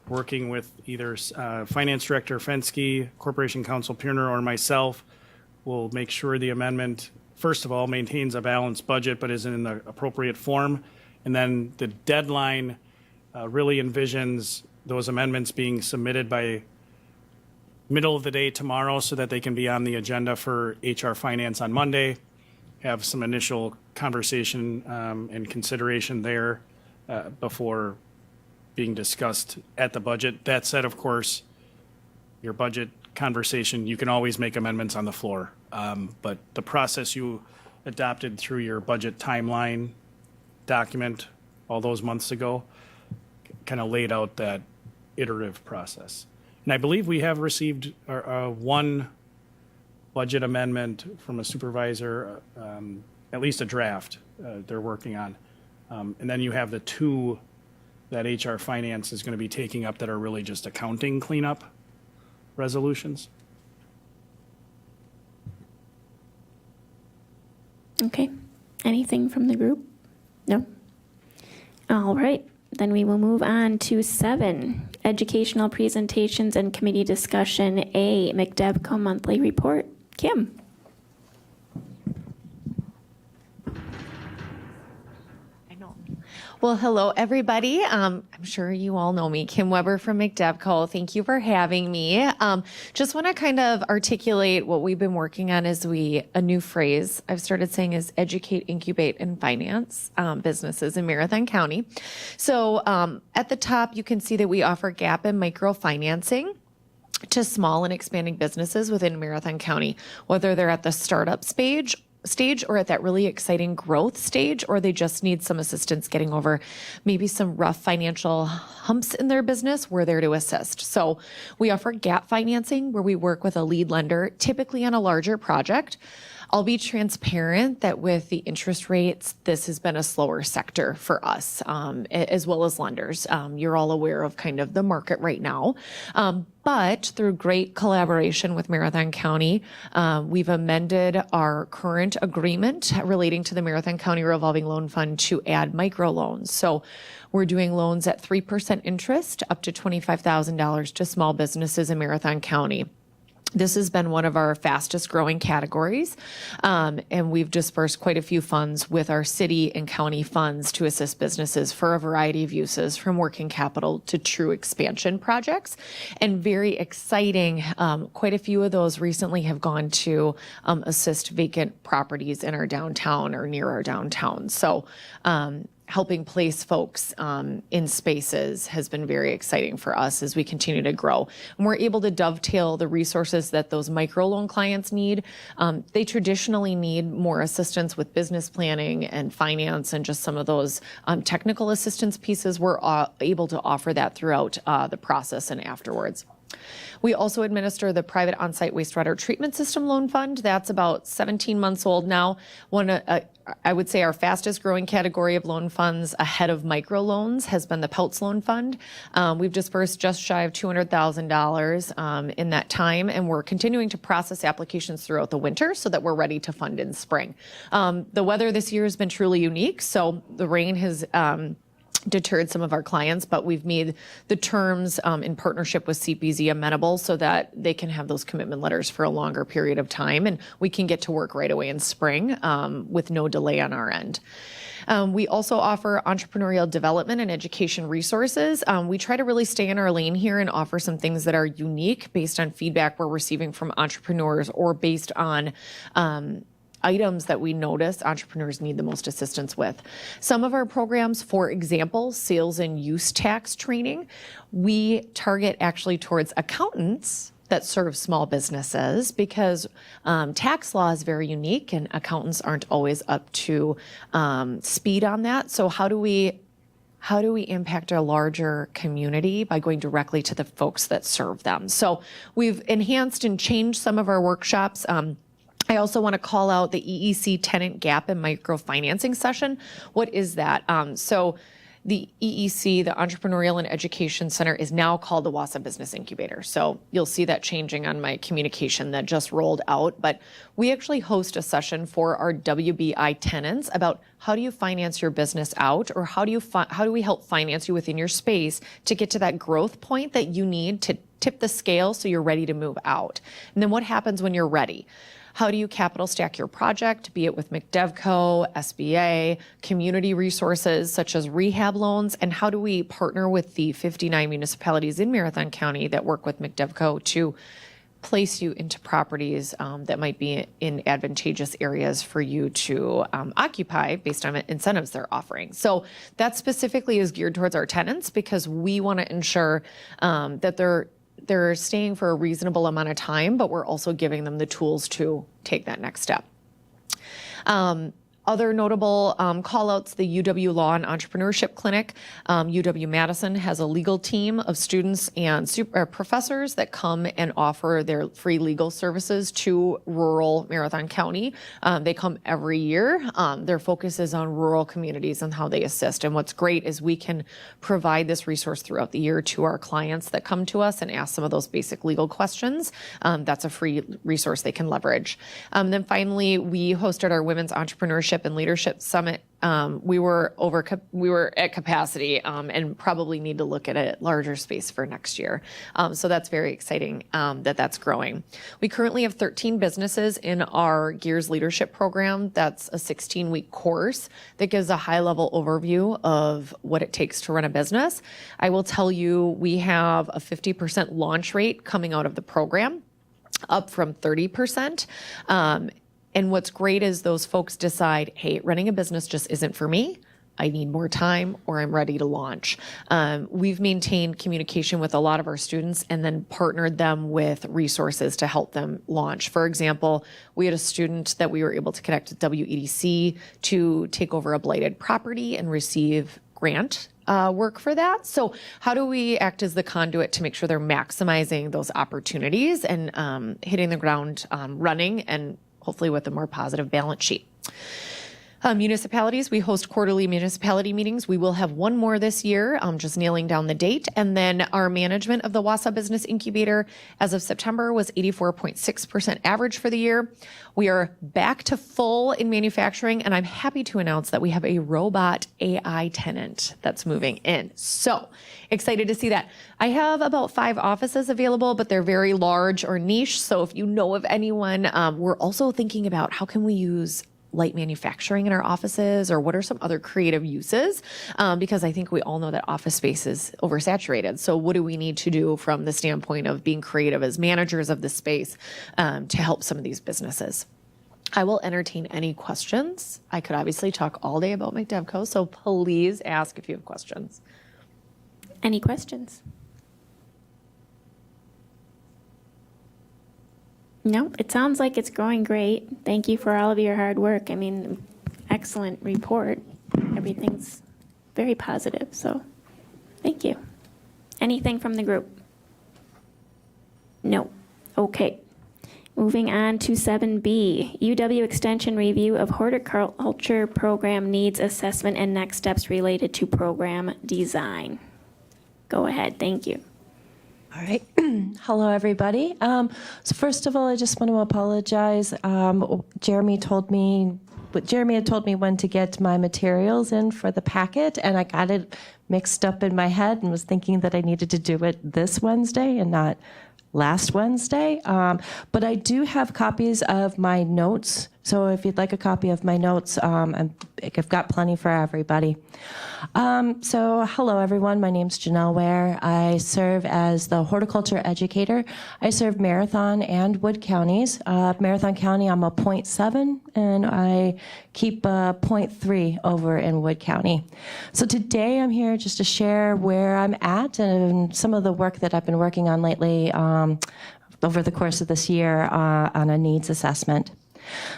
working with either Finance Director Fensky, Corporation Counsel Pierner, or myself. Will make sure the amendment, first of all, maintains a balanced budget but is in the appropriate form. And then the deadline really envisions those amendments being submitted by middle of the day tomorrow so that they can be on the agenda for HR Finance on Monday. Have some initial conversation and consideration there before being discussed at the budget. That said, of course, your budget conversation, you can always make amendments on the floor. But the process you adopted through your budget timeline document all those months ago kind of laid out that iterative process. And I believe we have received one budget amendment from a supervisor, at least a draft they're working on. And then you have the two that HR Finance is going to be taking up that are really just accounting cleanup resolutions. Okay. Anything from the group? No? All right. Then we will move on to 7, educational presentations and committee discussion. A, McDevco monthly report. Kim. I know. Well, hello, everybody. I'm sure you all know me, Kim Weber from McDevco. Thank you for having me. Just want to kind of articulate what we've been working on as a new phrase I've started saying is educate, incubate, and finance businesses in Marathon County. So at the top, you can see that we offer gap and microfinancing to small and expanding businesses within Marathon County, whether they're at the startup stage or at that really exciting growth stage, or they just need some assistance getting over maybe some rough financial humps in their business, we're there to assist. So we offer gap financing where we work with a lead lender, typically on a larger project. I'll be transparent that with the interest rates, this has been a slower sector for us, as well as lenders. You're all aware of kind of the market right now. But through great collaboration with Marathon County, we've amended our current agreement relating to the Marathon County Revolving Loan Fund to add microloans. So we're doing loans at 3% interest up to $25,000 to small businesses in Marathon County. This has been one of our fastest growing categories, and we've dispersed quite a few funds with our city and county funds to assist businesses for a variety of uses, from working capital to true expansion projects. And very exciting, quite a few of those recently have gone to assist vacant properties in our downtown or near our downtown. So helping place folks in spaces has been very exciting for us as we continue to grow. And we're able to dovetail the resources that those microloan clients need. They traditionally need more assistance with business planning and finance and just some of those technical assistance pieces. We're able to offer that throughout the process and afterwards. We also administer the private on-site wastewater treatment system loan fund. That's about 17 months old now. I would say our fastest growing category of loan funds ahead of microloans has been the Peltz Loan Fund. We've dispersed just shy of $200,000 in that time, and we're continuing to process applications throughout the winter so that we're ready to fund in spring. The weather this year has been truly unique, so the rain has deterred some of our clients, but we've made the terms in partnership with CPZ amenable so that they can have those commitment letters for a longer period of time, and we can get to work right away in spring with no delay on our end. We also offer entrepreneurial development and education resources. We try to really stay in our lane here and offer some things that are unique based on feedback we're receiving from entrepreneurs or based on items that we notice entrepreneurs need the most assistance with. Some of our programs, for example, sales and use tax training, we target actually towards accountants that serve small businesses because tax law is very unique and accountants aren't always up to speed on that. So how do we impact our larger community by going directly to the folks that serve them? So we've enhanced and changed some of our workshops. I also want to call out the EEC tenant gap and microfinancing session. What is that? So the EEC, the Entrepreneurial and Education Center, is now called the Wausau Business Incubator. So you'll see that changing on my communication that just rolled out. But we actually host a session for our WBI tenants about how do you finance your business out, or how do we help finance you within your space to get to that growth point that you need to tip the scale so you're ready to move out. And then what happens when you're ready? How do you capital stack your project, be it with McDevco, SBA, community resources such as rehab loans, and how do we partner with the 59 municipalities in Marathon County that work with McDevco to place you into properties that might be in advantageous areas for you to occupy based on incentives they're offering. So that specifically is geared towards our tenants because we want to ensure that they're staying for a reasonable amount of time, but we're also giving them the tools to take that next step. Other notable call-outs, the UW Law and Entrepreneurship Clinic. UW-Madison has a legal team of students and professors that come and offer their free legal services to rural Marathon County. They come every year. Their focus is on rural communities and how they assist. And what's great is we can provide this resource throughout the year to our clients that come to us and ask some of those basic legal questions. That's a free resource they can leverage. Then finally, we hosted our Women's Entrepreneurship and Leadership Summit. We were at capacity and probably need to look at a larger space for next year. So that's very exciting that's growing. We currently have 13 businesses in our Gears Leadership Program. That's a 16-week course that gives a high-level overview of what it takes to run a business. I will tell you, we have a 50% launch rate coming out of the program, up from 30%. And what's great is those folks decide, hey, running a business just isn't for me. I need more time, or I'm ready to launch. We've maintained communication with a lot of our students and then partnered them with resources to help them launch. For example, we had a student that we were able to connect with WEDC to take over a blighted property and receive grant work for that. So how do we act as the conduit to make sure they're maximizing those opportunities and hitting the ground running, and hopefully with a more positive balance sheet? Municipalities, we host quarterly municipality meetings. We will have one more this year, just nailing down the date. And then our management of the Wausau Business Incubator as of September was 84.6% average for the year. We are back to full in manufacturing, and I'm happy to announce that we have a robot AI tenant that's moving in. So excited to see that. I have about 5 offices available, but they're very large or niche. So if you know of anyone, we're also thinking about how can we use light manufacturing in our offices, or what are some other creative uses? Because I think we all know that office space is oversaturated. So what do we need to do from the standpoint of being creative as managers of the space to help some of these businesses? I will entertain any questions. I could obviously talk all day about McDevco, so please ask if you have questions. Any questions? No, it sounds like it's going great. Thank you for all of your hard work. I mean, excellent report. Everything's very positive, so thank you. Anything from the group? No. Okay. Moving on to 7B, UW Extension Review of Horticulture Program Needs Assessment and Next Steps Related to Program Design. Go ahead, thank you. All right. Hello, everybody. So first of all, I just want to apologize. Jeremy had told me when to get my materials in for the packet, and I got it mixed up in my head and was thinking that I needed to do it this Wednesday and not last Wednesday. But I do have copies of my notes. So if you'd like a copy of my notes, I've got plenty for everybody. So hello, everyone. My name's Janelle Ware. I serve as the horticulture educator. I serve Marathon and Wood counties. Marathon County, I'm a 0.7, and I keep a 0.3 over in Wood County. So today I'm here just to share where I'm at and some of the work that I've been working on lately over the course of this year on a needs assessment.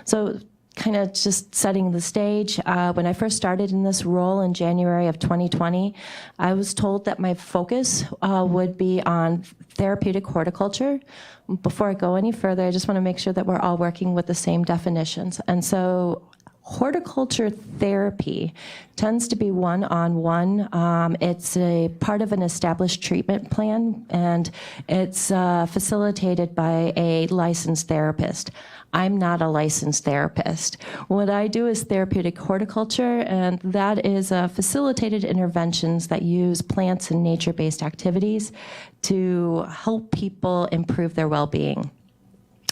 So kind of just setting the stage, when I first started in this role in January of 2020, I was told that my focus would be on therapeutic horticulture. Before I go any further, I just want to make sure that we're all working with the same definitions. And so horticulture therapy tends to be one-on-one. It's a part of an established treatment plan, and it's facilitated by a licensed therapist. I'm not a licensed therapist. What I do is therapeutic horticulture, and that is facilitated interventions that use plants and nature-based activities to help people improve their well-being.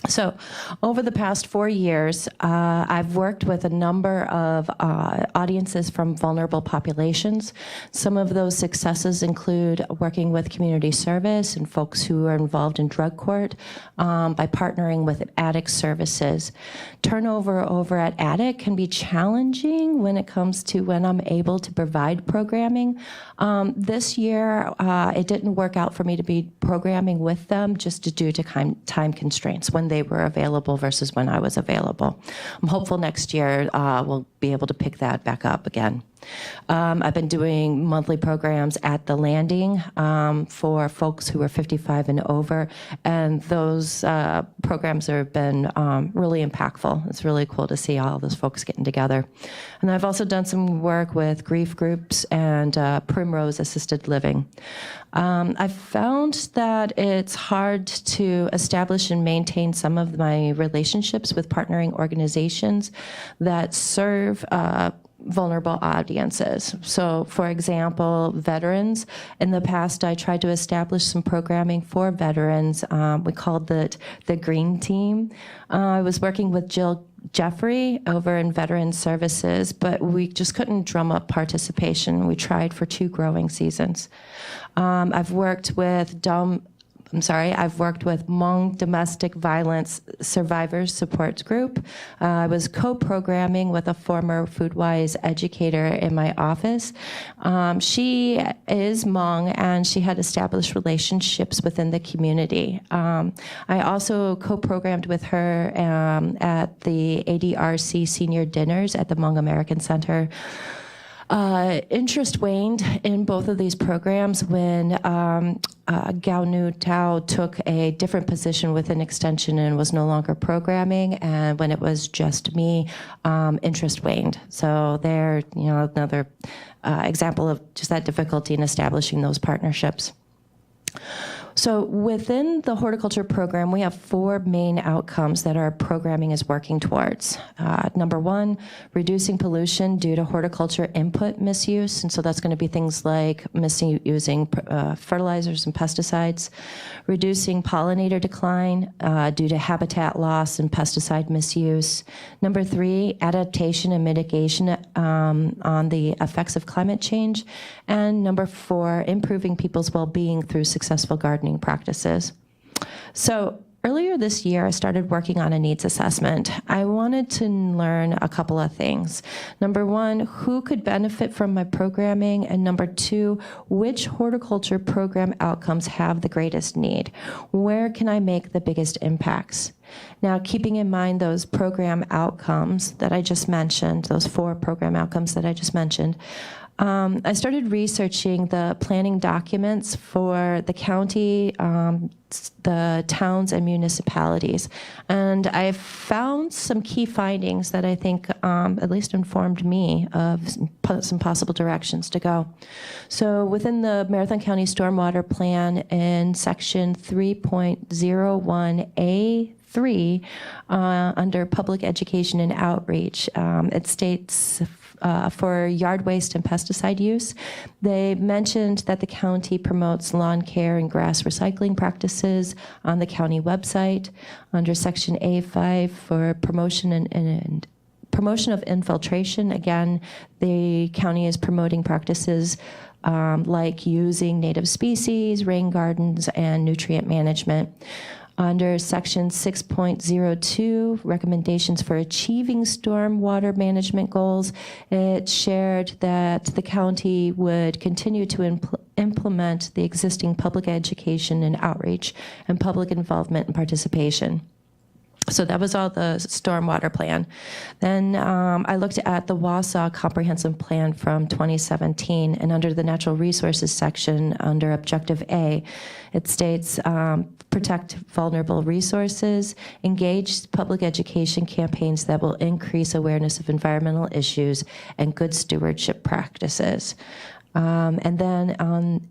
So over the past 4 years, I've worked with a number of audiences from vulnerable populations. Some of those successes include working with community service and folks who are involved in drug court by partnering with addict services. Turnover over at ADDICT can be challenging when it comes to when I'm able to provide programming. This year, it didn't work out for me to be programming with them just due to time constraints when they were available versus when I was available. I'm hopeful next year we'll be able to pick that back up again. I've been doing monthly programs at the Landing for folks who are 55 and over, and those programs have been really impactful. It's really cool to see all those folks getting together. And I've also done some work with grief groups and Primrose Assisted Living. I've found that it's hard to establish and maintain some of my relationships with partnering organizations that serve vulnerable audiences. So, for example, veterans. In the past, I tried to establish some programming for veterans. We called it the Green Team. I was working with Jill Jeffrey over in Veteran Services, but we just couldn't drum up participation. We tried for 2 growing seasons. I've worked with Hmong Domestic Violence Survivors Support Group. I was co-programming with a former FoodWise educator in my office. She is Hmong, and she had established relationships within the community. I also co-programmed with her at the ADRC Senior Dinners at the Hmong American Center. Interest waned in both of these programs when Gao Nu Tao took a different position within Extension and was no longer programming, and when it was just me, interest waned. So there, another example of just that difficulty in establishing those partnerships. So within the horticulture program, we have 4 main outcomes that our programming is working towards. Number 1, reducing pollution due to horticulture input misuse. And so that's going to be things like misusing fertilizers and pesticides. Reducing pollinator decline due to habitat loss and pesticide misuse. Number 3, adaptation and mitigation on the effects of climate change. And number 4, improving people's well-being through successful gardening practices. So earlier this year, I started working on a needs assessment. I wanted to learn a couple of things. Number 1, who could benefit from my programming? And number 2, which horticulture program outcomes have the greatest need? Where can I make the biggest impacts? Now, keeping in mind those program outcomes that I just mentioned, those 4 program outcomes that I just mentioned, I started researching the planning documents for the county, the towns and municipalities. And I found some key findings that I think at least informed me of some possible directions to go. So within the Marathon County Stormwater Plan in section 3.01A3, under public education and outreach, it states for yard waste and pesticide use. They mentioned that the county promotes lawn care and grass recycling practices on the county website. Under section A5 for promotion and promotion of infiltration, again, the county is promoting practices like using native species, rain gardens, and nutrient management. Under section 6.02, recommendations for achieving stormwater management goals, it shared that the county would continue to implement the existing public education and outreach and public involvement and participation. So that was all the stormwater plan. Then I looked at the Wausau Comprehensive Plan from 2017, and under the Natural Resources section, under Objective A, it states protect vulnerable resources, engage public education campaigns that will increase awareness of environmental issues and good stewardship practices. And then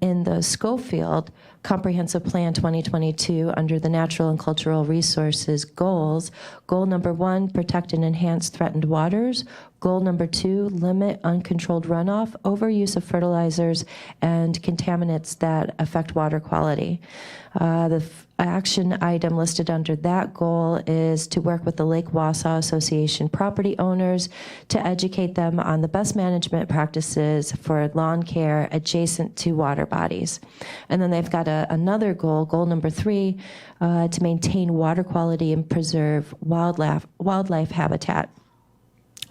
in the Schofield Comprehensive Plan 2022, under the Natural and Cultural Resources goals, goal number 1, protect and enhance threatened waters. Goal number 2, limit uncontrolled runoff, overuse of fertilizers, and contaminants that affect water quality. The action item listed under that goal is to work with the Lake Wausau Association property owners to educate them on the best management practices for lawn care adjacent to water bodies. And then they've got another goal, goal number 3, to maintain water quality and preserve wildlife habitat,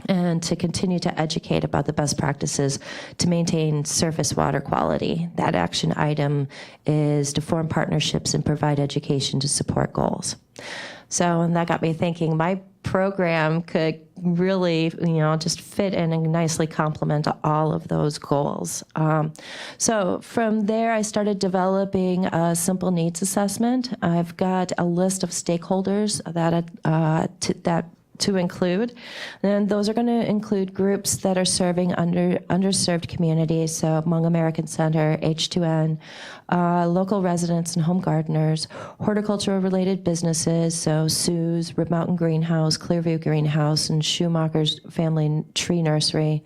and to continue to educate about the best practices to maintain surface water quality. That action item is to form partnerships and provide education to support goals. So, and that got me thinking, my program could really, just fit in and nicely complement all of those goals. So from there, I started developing a simple needs assessment. I've got a list of stakeholders that to include. And those are going to include groups that are serving underserved communities, so Hmong American Center, H2N, local residents and home gardeners, horticultural-related businesses, so Sue's, Rib Mountain Greenhouse, Clearview Greenhouse, and Schumacher's Family Tree Nursery.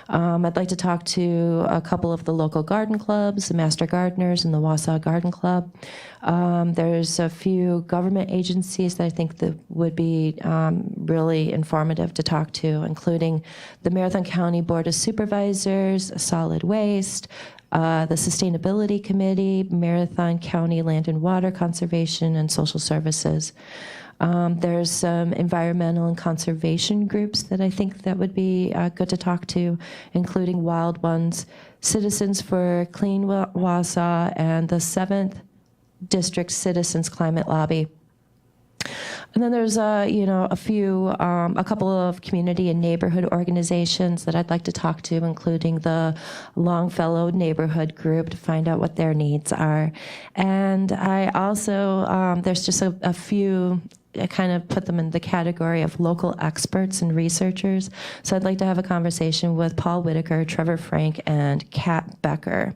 I'd like to talk to a couple of the local garden clubs, the Master Gardeners and the Wausau Garden Club. There's a few government agencies that I think that would be really informative to talk to, including the Marathon County Board of Supervisors, Solid Waste, the Sustainability Committee, Marathon County Land and Water Conservation, and Social Services. There's some environmental and conservation groups that I think that would be good to talk to, including Wild Ones, Citizens for Clean Wausau, and the 7th District Citizens Climate Lobby. And then there's a couple of community and neighborhood organizations that I'd like to talk to, including the Longfellow Neighborhood Group, to find out what their needs are. And I also, there's just a few, I kind of put them in the category of local experts and researchers. So I'd like to have a conversation with Paul Whitaker, Trevor Frank, and Kat Becker.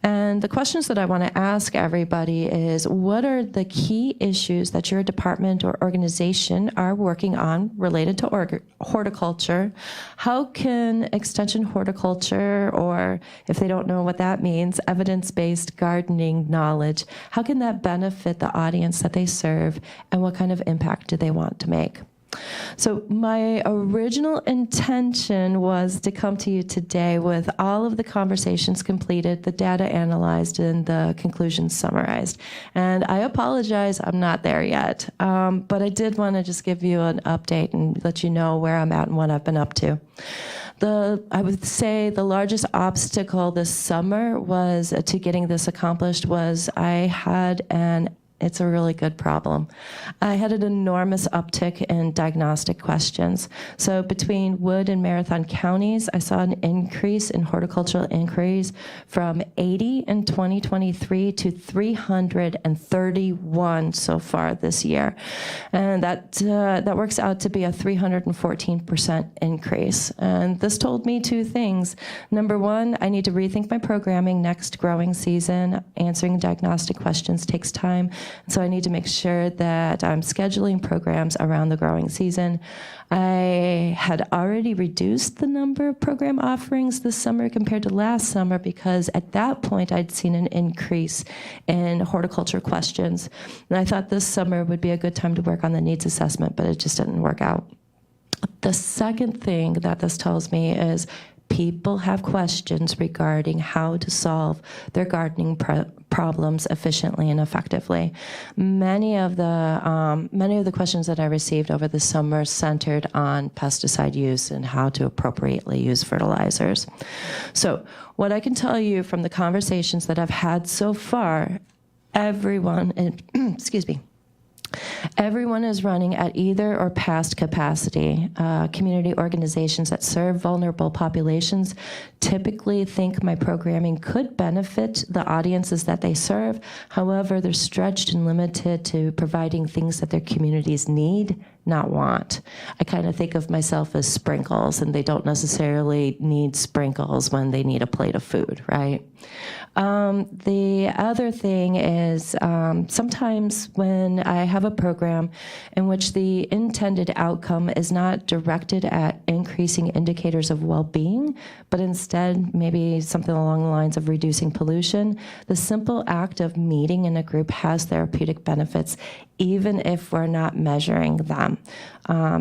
And the questions that I want to ask everybody is, what are the key issues that your department or organization are working on related to horticulture? How can extension horticulture, or if they don't know what that means, evidence-based gardening knowledge, how can that benefit the audience that they serve, and what kind of impact do they want to make? So my original intention was to come to you today with all of the conversations completed, the data analyzed, and the conclusions summarized. And I apologize, I'm not there yet. But I did want to just give you an update and let you know where I'm at and what I've been up to. I would say the largest obstacle this summer was to getting this accomplished was I had an It's a really good problem. I had an enormous uptick in diagnostic questions. So between Wood and Marathon counties, I saw an increase in horticultural inquiries from 80 in 2023 to 331 so far this year. And that works out to be a 314% increase. And this told me two things. Number one, I need to rethink my programming next growing season. Answering diagnostic questions takes time. So I need to make sure that I'm scheduling programs around the growing season. I had already reduced the number of program offerings this summer compared to last summer because at that point I'd seen an increase in horticulture questions. And I thought this summer would be a good time to work on the needs assessment, but it just didn't work out. The second thing that this tells me is people have questions regarding how to solve their gardening problems efficiently and effectively. Many of the questions that I received over the summer centered on pesticide use and how to appropriately use fertilizers. So what I can tell you from the conversations that I've had so far, everyone is running at either or past capacity. Community organizations that serve vulnerable populations typically think my programming could benefit the audiences that they serve. However, they're stretched and limited to providing things that their communities need, not want. I kind of think of myself as sprinkles, and they don't necessarily need sprinkles when they need a plate of food, right? The other thing is sometimes when I have a program in which the intended outcome is not directed at increasing indicators of well-being, but instead maybe something along the lines of reducing pollution, the simple act of meeting in a group has therapeutic benefits, even if we're not measuring them.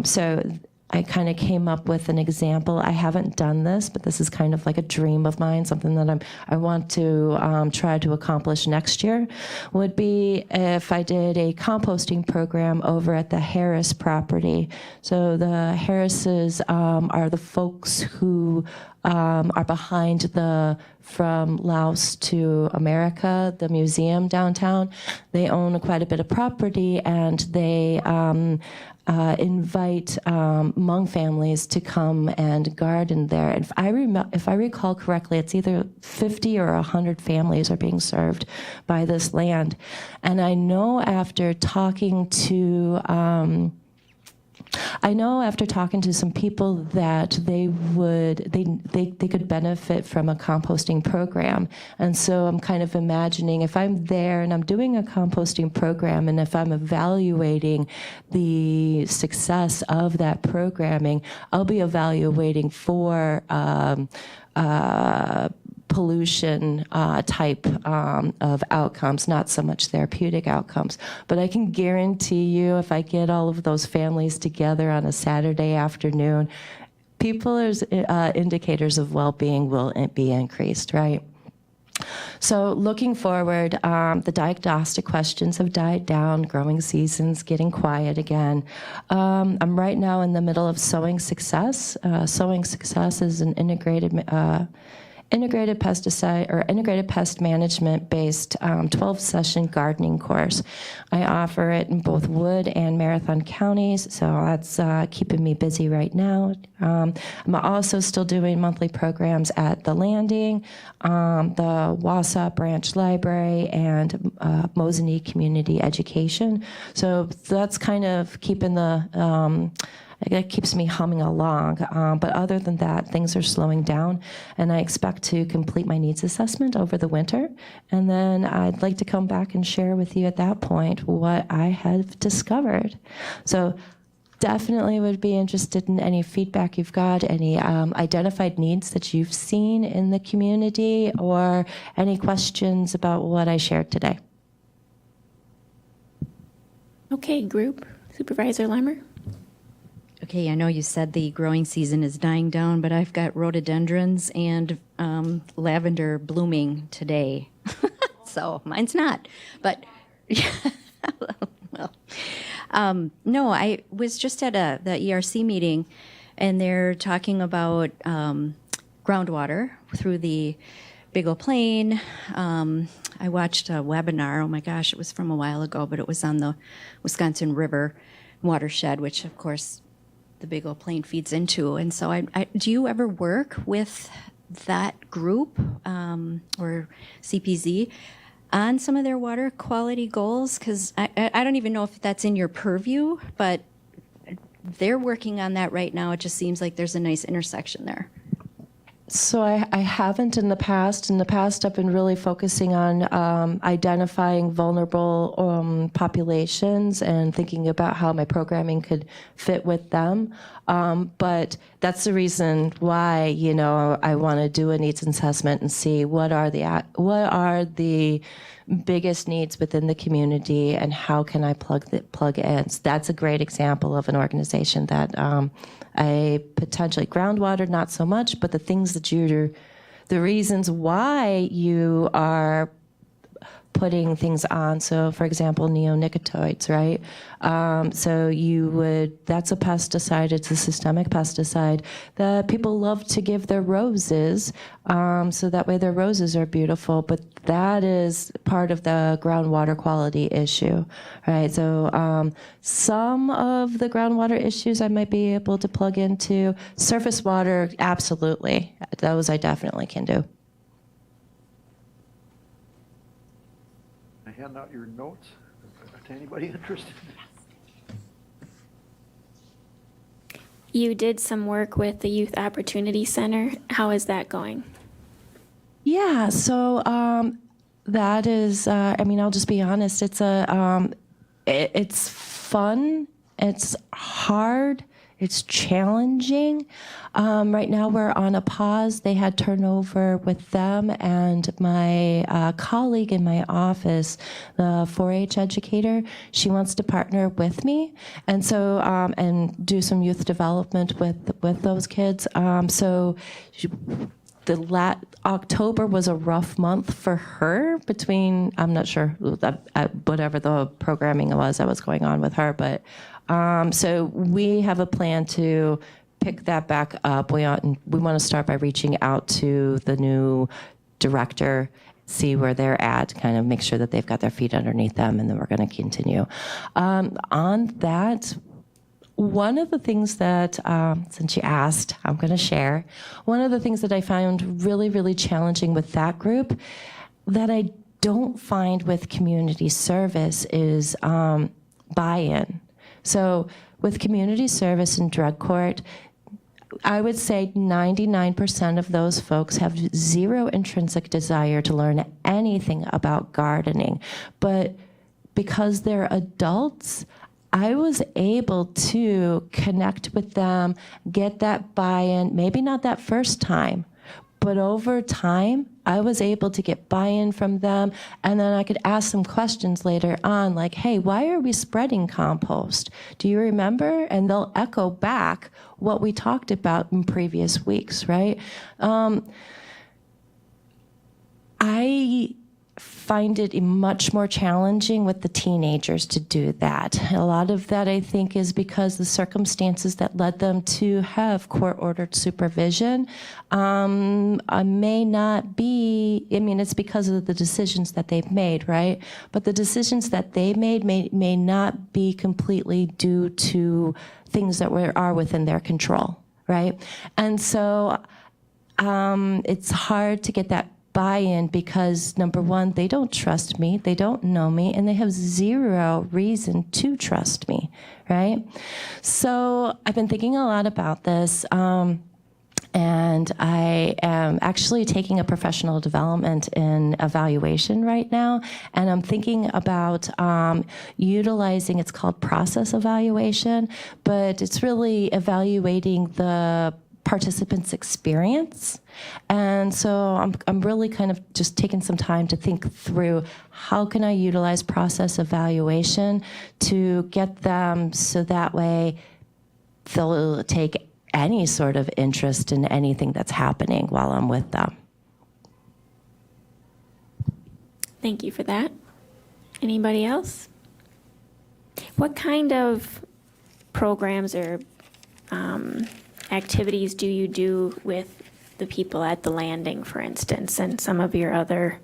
So I kind of came up with an example. I haven't done this, but this is kind of like a dream of mine, something that I want to try to accomplish next year, would be if I did a composting program over at the Harris property. So the Harrises are the folks who are behind the From Laos to America, the museum downtown. They own quite a bit of property, and they invite Hmong families to come and garden there. And if I recall correctly, it's either 50 or 100 families are being served by this land. And I know after talking to some people that they could benefit from a composting program. And so I'm kind of imagining if I'm there and I'm doing a composting program, and if I'm evaluating the success of that programming, I'll be evaluating for pollution type of outcomes, not so much therapeutic outcomes. But I can guarantee you, if I get all of those families together on a Saturday afternoon, people's indicators of well-being will be increased, right? So looking forward, the diagnostic questions have died down, growing season's getting quiet again. I'm right now in the middle of Sowing Success. Sowing Success is an integrated pesticide or integrated pest management based 12-session gardening course. I offer it in both Wood and Marathon counties, so that's keeping me busy right now. I'm also still doing monthly programs at the Landing, the Wausau Branch Library, and Mosinee Community Education. So that's kind of keeping it keeps me humming along. But other than that, things are slowing down, and I expect to complete my needs assessment over the winter. And then I'd like to come back and share with you at that point what I have discovered. So definitely would be interested in any feedback you've got, any identified needs that you've seen in the community, or any questions about what I shared today. Okay, group. Supervisor Lemmer. Okay, I know you said the growing season is dying down, but I've got rhododendrons and lavender blooming today. So mine's not. But, well, no, I was just at the ERC meeting, and they're talking about groundwater through the Big Old Plain. I watched a webinar. Oh my gosh, it was from a while ago, but it was on the Wisconsin River watershed, which of course the Big Old Plain feeds into. And so, do you ever work with that group or CPZ on some of their water quality goals? Because I don't even know if that's in your purview, but they're working on that right now. It just seems like there's a nice intersection there. So I haven't in the past. In the past, I've been really focusing on identifying vulnerable populations and thinking about how my programming could fit with them. But that's the reason why, you know, I want to do a needs assessment and see what are the biggest needs within the community and how can I plug in. So that's a great example of an organization that I potentially, groundwater, not so much, but the things that the reasons why you are putting things on. So, for example, neonicotinoids, right? So that's a pesticide. It's a systemic pesticide that people love to give their roses. So that way their roses are beautiful, but that is part of the groundwater quality issue, right? So some of the groundwater issues I might be able to plug into. Surface water, absolutely. Those I definitely can do. Hand out your notes to anybody interested. You did some work with the Youth Opportunity Center. How is that going? Yeah, so that is, I mean, I'll just be honest. It's it's fun. It's hard. It's challenging. Right now we're on a pause. They had turnover with them and my colleague in my office, the 4-H educator. She wants to partner with me and so and do some youth development with those kids. October was a rough month for her between, I'm not sure, whatever the programming was that was going on with her, but so we have a plan to pick that back up. We want to start by reaching out to the new director, see where they're at, kind of make sure that they've got their feet underneath them, and then we're going to continue. On that, one of the things that, since you asked, I'm going to share, one of the things that I found really, really challenging with that group that I don't find with community service is buy-in. So with community service and drug court, I would say 99% of those folks have zero intrinsic desire to learn anything about gardening. But because they're adults, I was able to connect with them, get that buy-in, maybe not that first time, but over time, I was able to get buy-in from them, and then I could ask some questions later on, like, hey, why are we spreading compost? Do you remember? And they'll echo back what we talked about in previous weeks, right? I find it much more challenging with the teenagers to do that. A lot of that, I think, is because the circumstances that led them to have court-ordered supervision may not be, I mean, it's because of the decisions that they've made, right? But the decisions that they made may not be completely due to things that are within their control, right? And so it's hard to get that buy-in because, number one, they don't trust me, they don't know me, and they have zero reason to trust me, right? So I've been thinking a lot about this, and I am actually taking a professional development in evaluation right now, and I'm thinking about utilizing, it's called process evaluation, but it's really evaluating the participants' experience. And so I'm really kind of just taking some time to think through how can I utilize process evaluation to get them so that way they'll take any sort of interest in anything that's happening while I'm with them. Thank you for that. Anybody else? What kind of programs or activities do you do with the people at the landing, for instance, and some of your other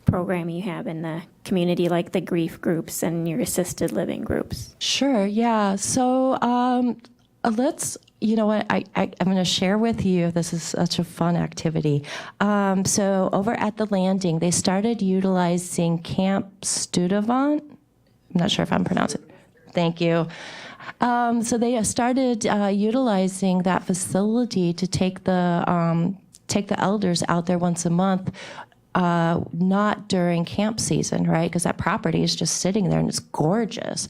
programming you have in the community, like the grief groups and your assisted living groups? Sure, yeah. So let's, you know what, I'm going to share with you, this is such a fun activity. So over at the landing, they started utilizing Camp Studevant. I'm not sure if I'm pronouncing it. Thank you. So they started utilizing that facility to take the elders out there once a month, not during camp season, right? Because that property is just sitting there and it's gorgeous.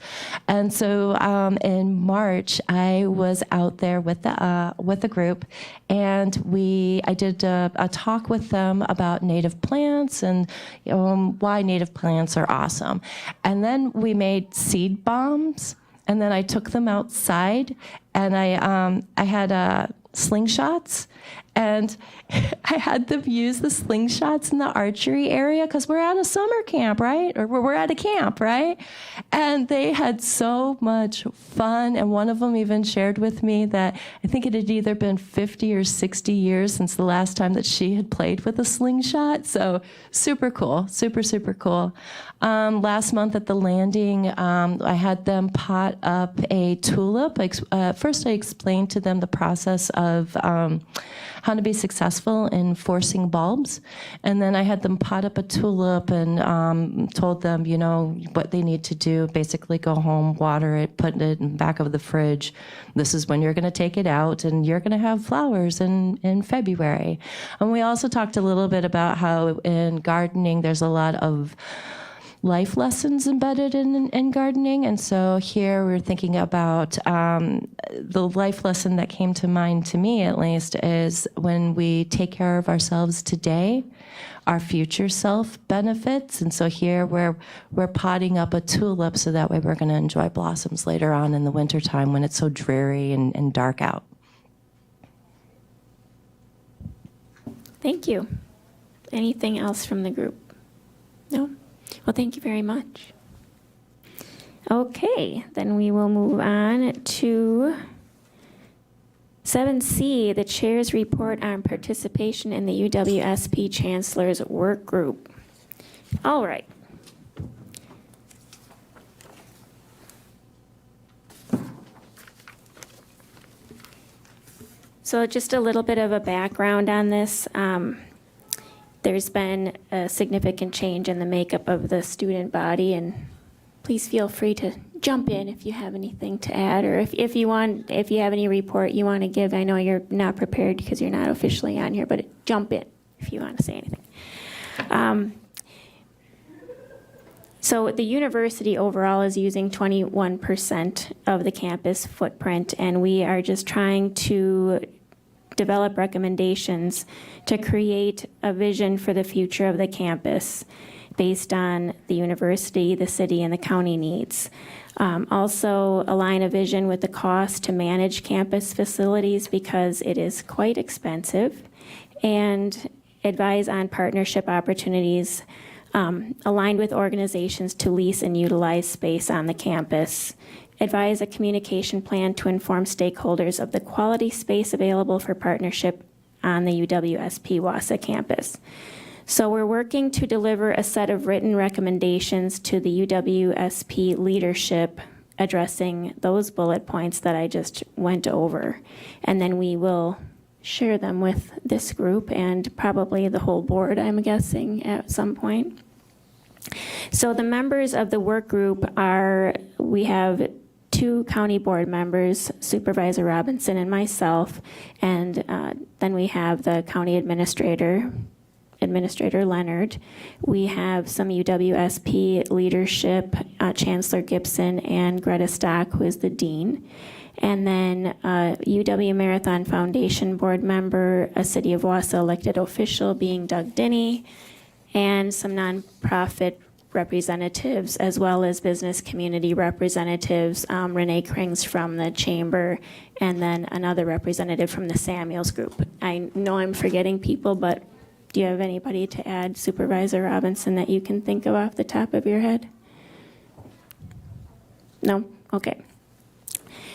And so in March, I was out there with the group, and I did a talk with them about native plants and why native plants are awesome. And then we made seed bombs. And then I took them outside, and I had slingshots, and I had them use the slingshots in the archery area because we're at a summer camp, right? Or we're at a camp, right? And they had so much fun. And one of them even shared with me that I think it had either been 50 or 60 years since the last time that she had played with a slingshot. So super cool, super, super cool. Last month at the landing, I had them pot up a tulip. First, I explained to them the process of how to be successful in forcing bulbs. And then I had them pot up a tulip and told them, you know, what they need to do. Basically go home, water it, put it in the back of the fridge. This is when you're going to take it out, and you're going to have flowers in February. And we also talked a little bit about how in gardening there's a lot of life lessons embedded in gardening. And so here we're thinking about the life lesson that came to mind, to me at least, is when we take care of ourselves today, our future self benefits. And so here we're potting up a tulip so that way we're going to enjoy blossoms later on in the wintertime when it's so dreary and dark out. Thank you. Anything else from the group? No? Well, thank you very much. Okay, then we will move on to 7C, the chair's report on participation in the UWSP Chancellor's Work Group. All right. So just a little bit of a background on this. There's been a significant change in the makeup of the student body, and please feel free to jump in if you have anything to add, or if you have any report you want to give. I know you're not prepared because you're not officially on here, but jump in if you want to say anything. So the university overall is using 21% of the campus footprint, and we are just trying to develop recommendations to create a vision for the future of the campus based on the university, the city, and the county needs. Also align a vision with the cost to manage campus facilities because it is quite expensive, and advise on partnership opportunities aligned with organizations to lease and utilize space on the campus. Advise a communication plan to inform stakeholders of the quality space available for partnership on the UWSP Wausau campus. So we're working to deliver a set of written recommendations to the UWSP leadership addressing those bullet points that I just went over. And then we will share them with this group and probably the whole board, I'm guessing, at some point. So the members of the work group we have 2 county board members, Supervisor Robinson and myself, and then we have the county administrator, Administrator Leonard. We have some UWSP leadership, Chancellor Gibson and Greta Stock, who is the dean. And then UW Marathon Foundation board member, a City of Wausau elected official being Doug Dinney, and some nonprofit representatives, as well as business community representatives, Renee Krings from the Chamber, and then another representative from the Samuels Group. I know I'm forgetting people, but do you have anybody to add, Supervisor Robinson, that you can think of off the top of your head? No? Okay.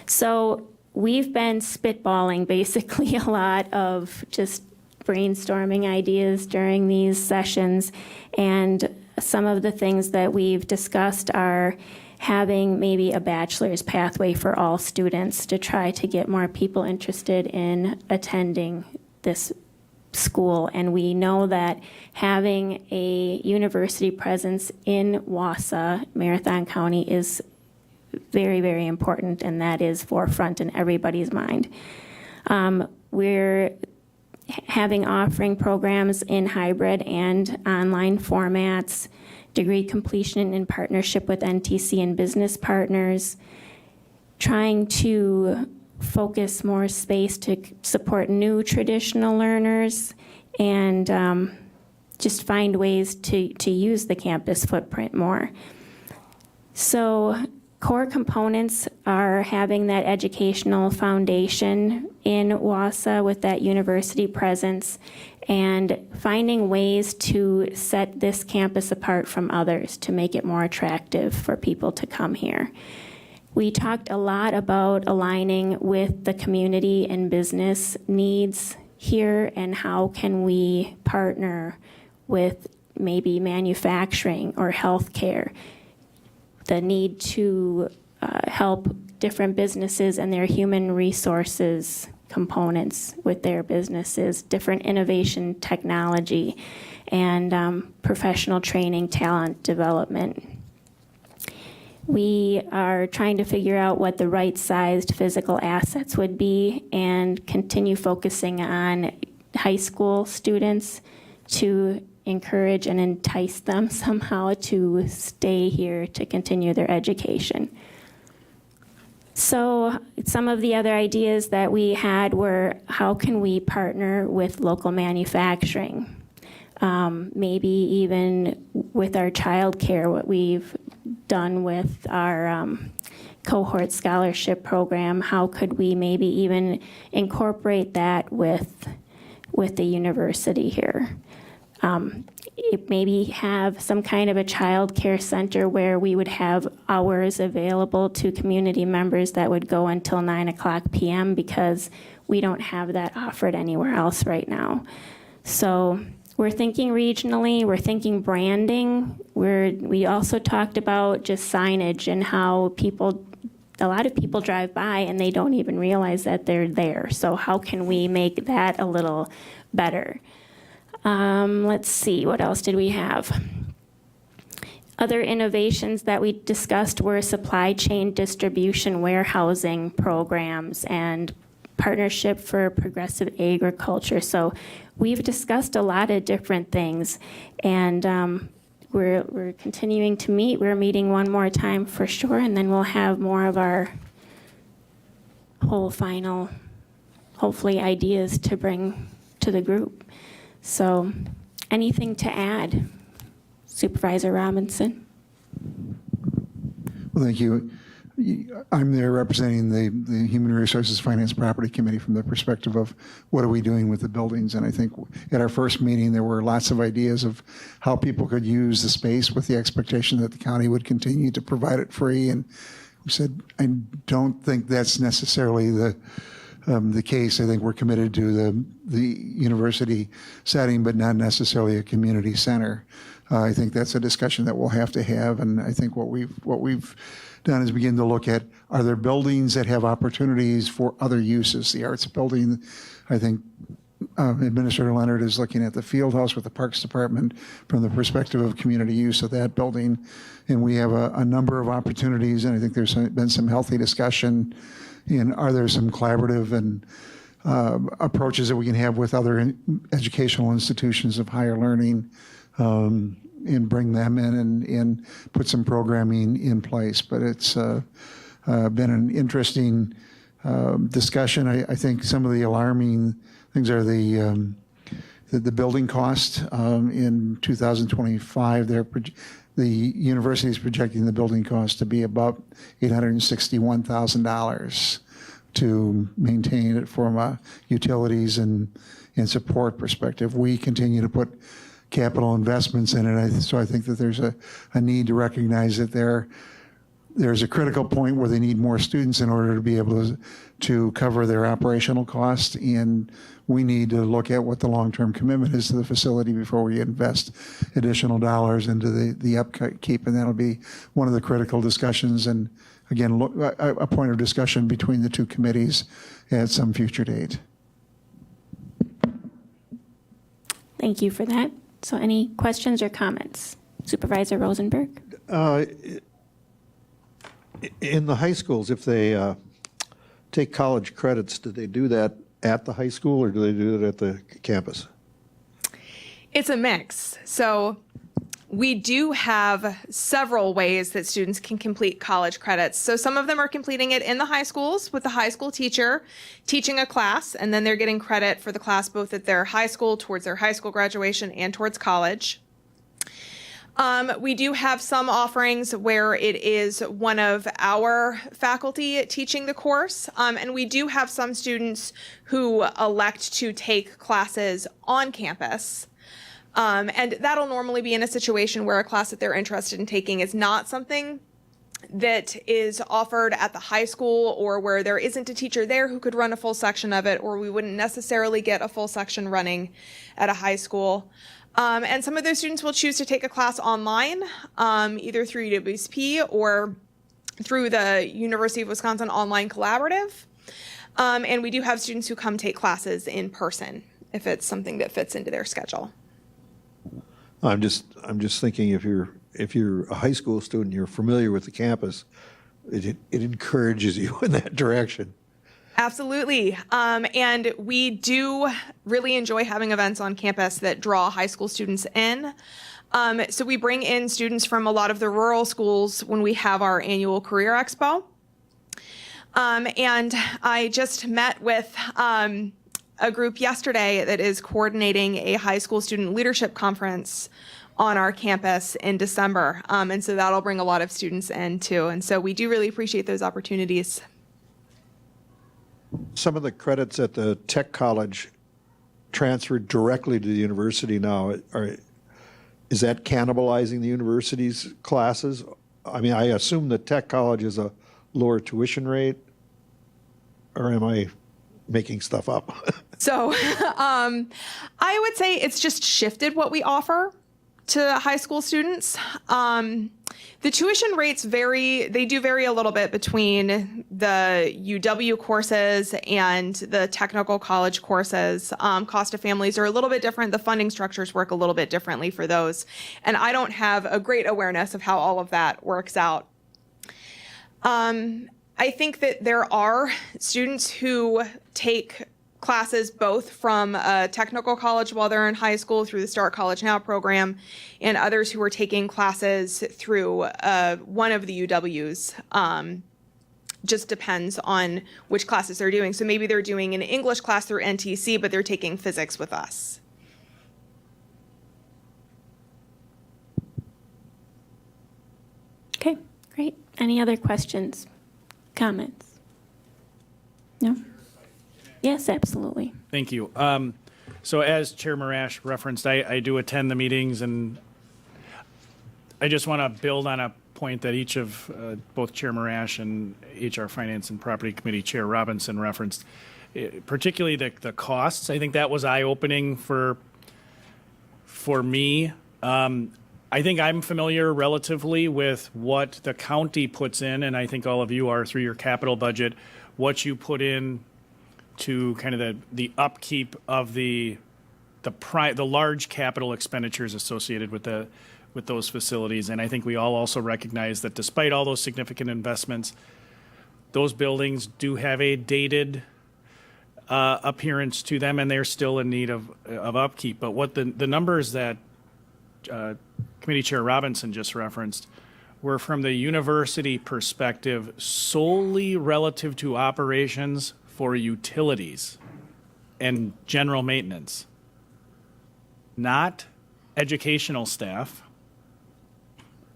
So we've been spitballing basically a lot of just brainstorming ideas during these sessions, and some of the things that we've discussed are having maybe a bachelor's pathway for all students to try to get more people interested in attending this school. And we know that having a university presence in Wausau, Marathon County, is very, very important, and that is forefront in everybody's mind. We're having offering programs in hybrid and online formats, degree completion in partnership with NTC and business partners, trying to focus more space to support new traditional learners, and just find ways to use the campus footprint more. So core components are having that educational foundation in Wausau with that university presence, and finding ways to set this campus apart from others to make it more attractive for people to come here. We talked a lot about aligning with the community and business needs here, and how can we partner with maybe manufacturing or healthcare, the need to help different businesses and their human resources components with their businesses, different innovation technology, and professional training, talent development. We are trying to figure out what the right-sized physical assets would be, and continue focusing on high school students to encourage and entice them somehow to stay here to continue their education. So some of the other ideas that we had were, how can we partner with local manufacturing? Maybe even with our childcare, what we've done with our cohort scholarship program, how could we maybe even incorporate that with the university here? Maybe have some kind of a child care center where we would have hours available to community members that would go until 9:00 p.m. because we don't have that offered anywhere else right now. So we're thinking regionally, we're thinking branding. We also talked about just signage and how a lot of people drive by and they don't even realize that they're there. So how can we make that a little better? Let's see, what else did we have? Other innovations that we discussed were supply chain distribution warehousing programs and partnership for progressive agriculture. So we've discussed a lot of different things, and we're continuing to meet. We're meeting one more time for sure, and then we'll have more of our whole final, hopefully, ideas to bring to the group. So anything to add, Supervisor Robinson? Well, thank you. I'm there representing the Human Resources Finance Property Committee from the perspective of what are we doing with the buildings. And I think at our first meeting, there were lots of ideas of how people could use the space with the expectation that the county would continue to provide it free. And we said, I don't think that's necessarily the case. I think we're committed to the university setting, but not necessarily a community center. I think that's a discussion that we'll have to have. And I think what we've done is begin to look at, are there buildings that have opportunities for other uses? The arts building, I think Administrator Leonard is looking at the field house with the Parks Department from the perspective of community use of that building. And we have a number of opportunities, and I think there's been some healthy discussion. And are there some collaborative and approaches that we can have with other educational institutions of higher learning, and bring them in and put some programming in place? But it's been an interesting discussion. I think some of the alarming things are the building cost. In 2025, the university is projecting the building cost to be about $861,000 to maintain it from a utilities and support perspective. We continue to put capital investments in it, so I think that there's a need to recognize that there's a critical point where they need more students in order to be able to cover their operational costs, and we need to look at what the long-term commitment is to the facility before we invest additional dollars into the upkeep, and that'll be one of the critical discussions, and again, a point of discussion between the two committees at some future date. Thank you for that. So any questions or comments? Supervisor Rosenberg? In the high schools, if they take college credits, do they do that at the high school or do they do it at the campus? It's a mix. So we do have several ways that students can complete college credits. So some of them are completing it in the high schools with the high school teacher teaching a class, and then they're getting credit for the class both at their high school, towards their high school graduation, and towards college. We do have some offerings where it is one of our faculty teaching the course, and we do have some students who elect to take classes on campus. And that'll normally be in a situation where a class that they're interested in taking is not something that is offered at the high school, or where there isn't a teacher there who could run a full section of it, or we wouldn't necessarily get a full section running at a high school. And some of those students will choose to take a class online, either through UWSP or through the University of Wisconsin Online Collaborative. And we do have students who come take classes in person if it's something that fits into their schedule. I'm just thinking if you're a high school student, you're familiar with the campus, it encourages you in that direction. Absolutely. And we do really enjoy having events on campus that draw high school students in. So we bring in students from a lot of the rural schools when we have our annual Career Expo. And I just met with a group yesterday that is coordinating a high school student leadership conference on our campus in December. And so that'll bring a lot of students in too. And so we do really appreciate those opportunities. Some of the credits at the tech college transferred directly to the university now. Is that cannibalizing the university's classes? I mean, I assume the tech college is a lower tuition rate, or am I making stuff up? So I would say it's just shifted what we offer to high school students. The tuition rates vary. They do vary a little bit between the UW courses and the technical college courses. Cost of families are a little bit different. The funding structures work a little bit differently for those. And I don't have a great awareness of how all of that works out. I think that there are students who take classes both from a technical college while they're in high school through the Start College Now program, and others who are taking classes through one of the UWs. Just depends on which classes they're doing. So maybe they're doing an English class through NTC, but they're taking physics with us. Okay, great. Any other questions, comments? No? Yes, absolutely. Thank you. So as Chair Marash referenced, I do attend the meetings, and I just want to build on a point that each of both Chair Marash and HR Finance and Property Committee Chair Robinson referenced, particularly the costs. I think that was eye-opening for me. I think I'm familiar relatively with what the county puts in, and I think all of you are through your capital budget, what you put in to kind of the upkeep of the large capital expenditures associated with those facilities. And I think we all also recognize that despite all those significant investments, those buildings do have a dated appearance to them, and they're still in need of upkeep. But what the numbers that Committee Chair Robinson just referenced were from the university perspective solely relative to operations for utilities and general maintenance, not educational staff.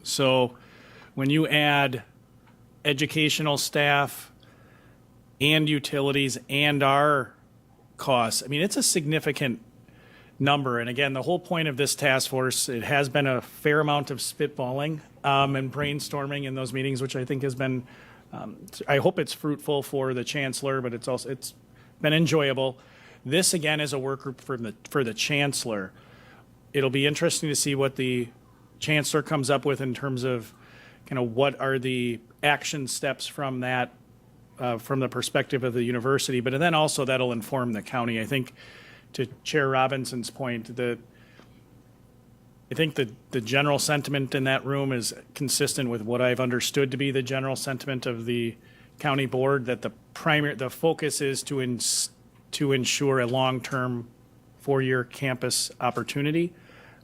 So when you add educational staff and utilities and our costs, I mean, it's a significant number. And again, the whole point of this task force, it has been a fair amount of spitballing and brainstorming in those meetings, which I think has been, I hope it's fruitful for the chancellor, but it's been enjoyable. This again is a work group for the chancellor. It'll be interesting to see what the chancellor comes up with in terms of kind of what are the action steps from that, from the perspective of the university, but then also that'll inform the county. I think to Chair Robinson's point, I think the general sentiment in that room is consistent with what I've understood to be the general sentiment of the county board, that the focus is to ensure a long-term 4-year campus opportunity.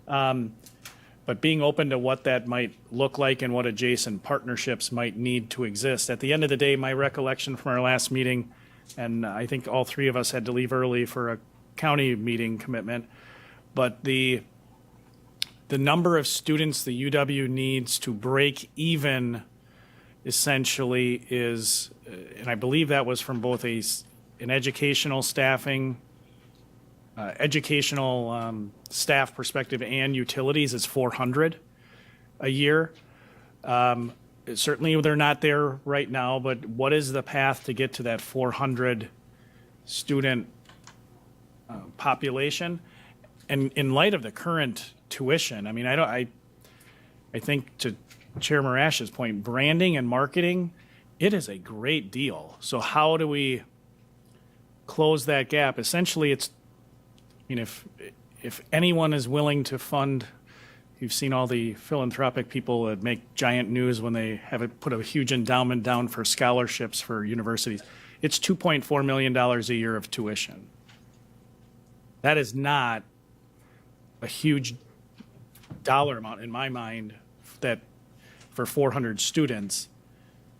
But being open to what that might look like and what adjacent partnerships might need to exist. At the end of the day, my recollection from our last meeting, and I think all three of us had to leave early for a county meeting commitment, but the number of students the UW needs to break even essentially is, and I believe that was from both an educational staffing, staff perspective and utilities, is 400 a year. Certainly they're not there right now, but what is the path to get to that 400 student population? And in light of the current tuition, I mean, I think to Chair Marash's point, branding and marketing, it is a great deal. So how do we close that gap? Essentially, it's, I mean, if anyone is willing to fund, you've seen all the philanthropic people that make giant news when they put a huge endowment down for scholarships for universities. It's $2.4 million a year of tuition. That is not a huge dollar amount in my mind that for 400 students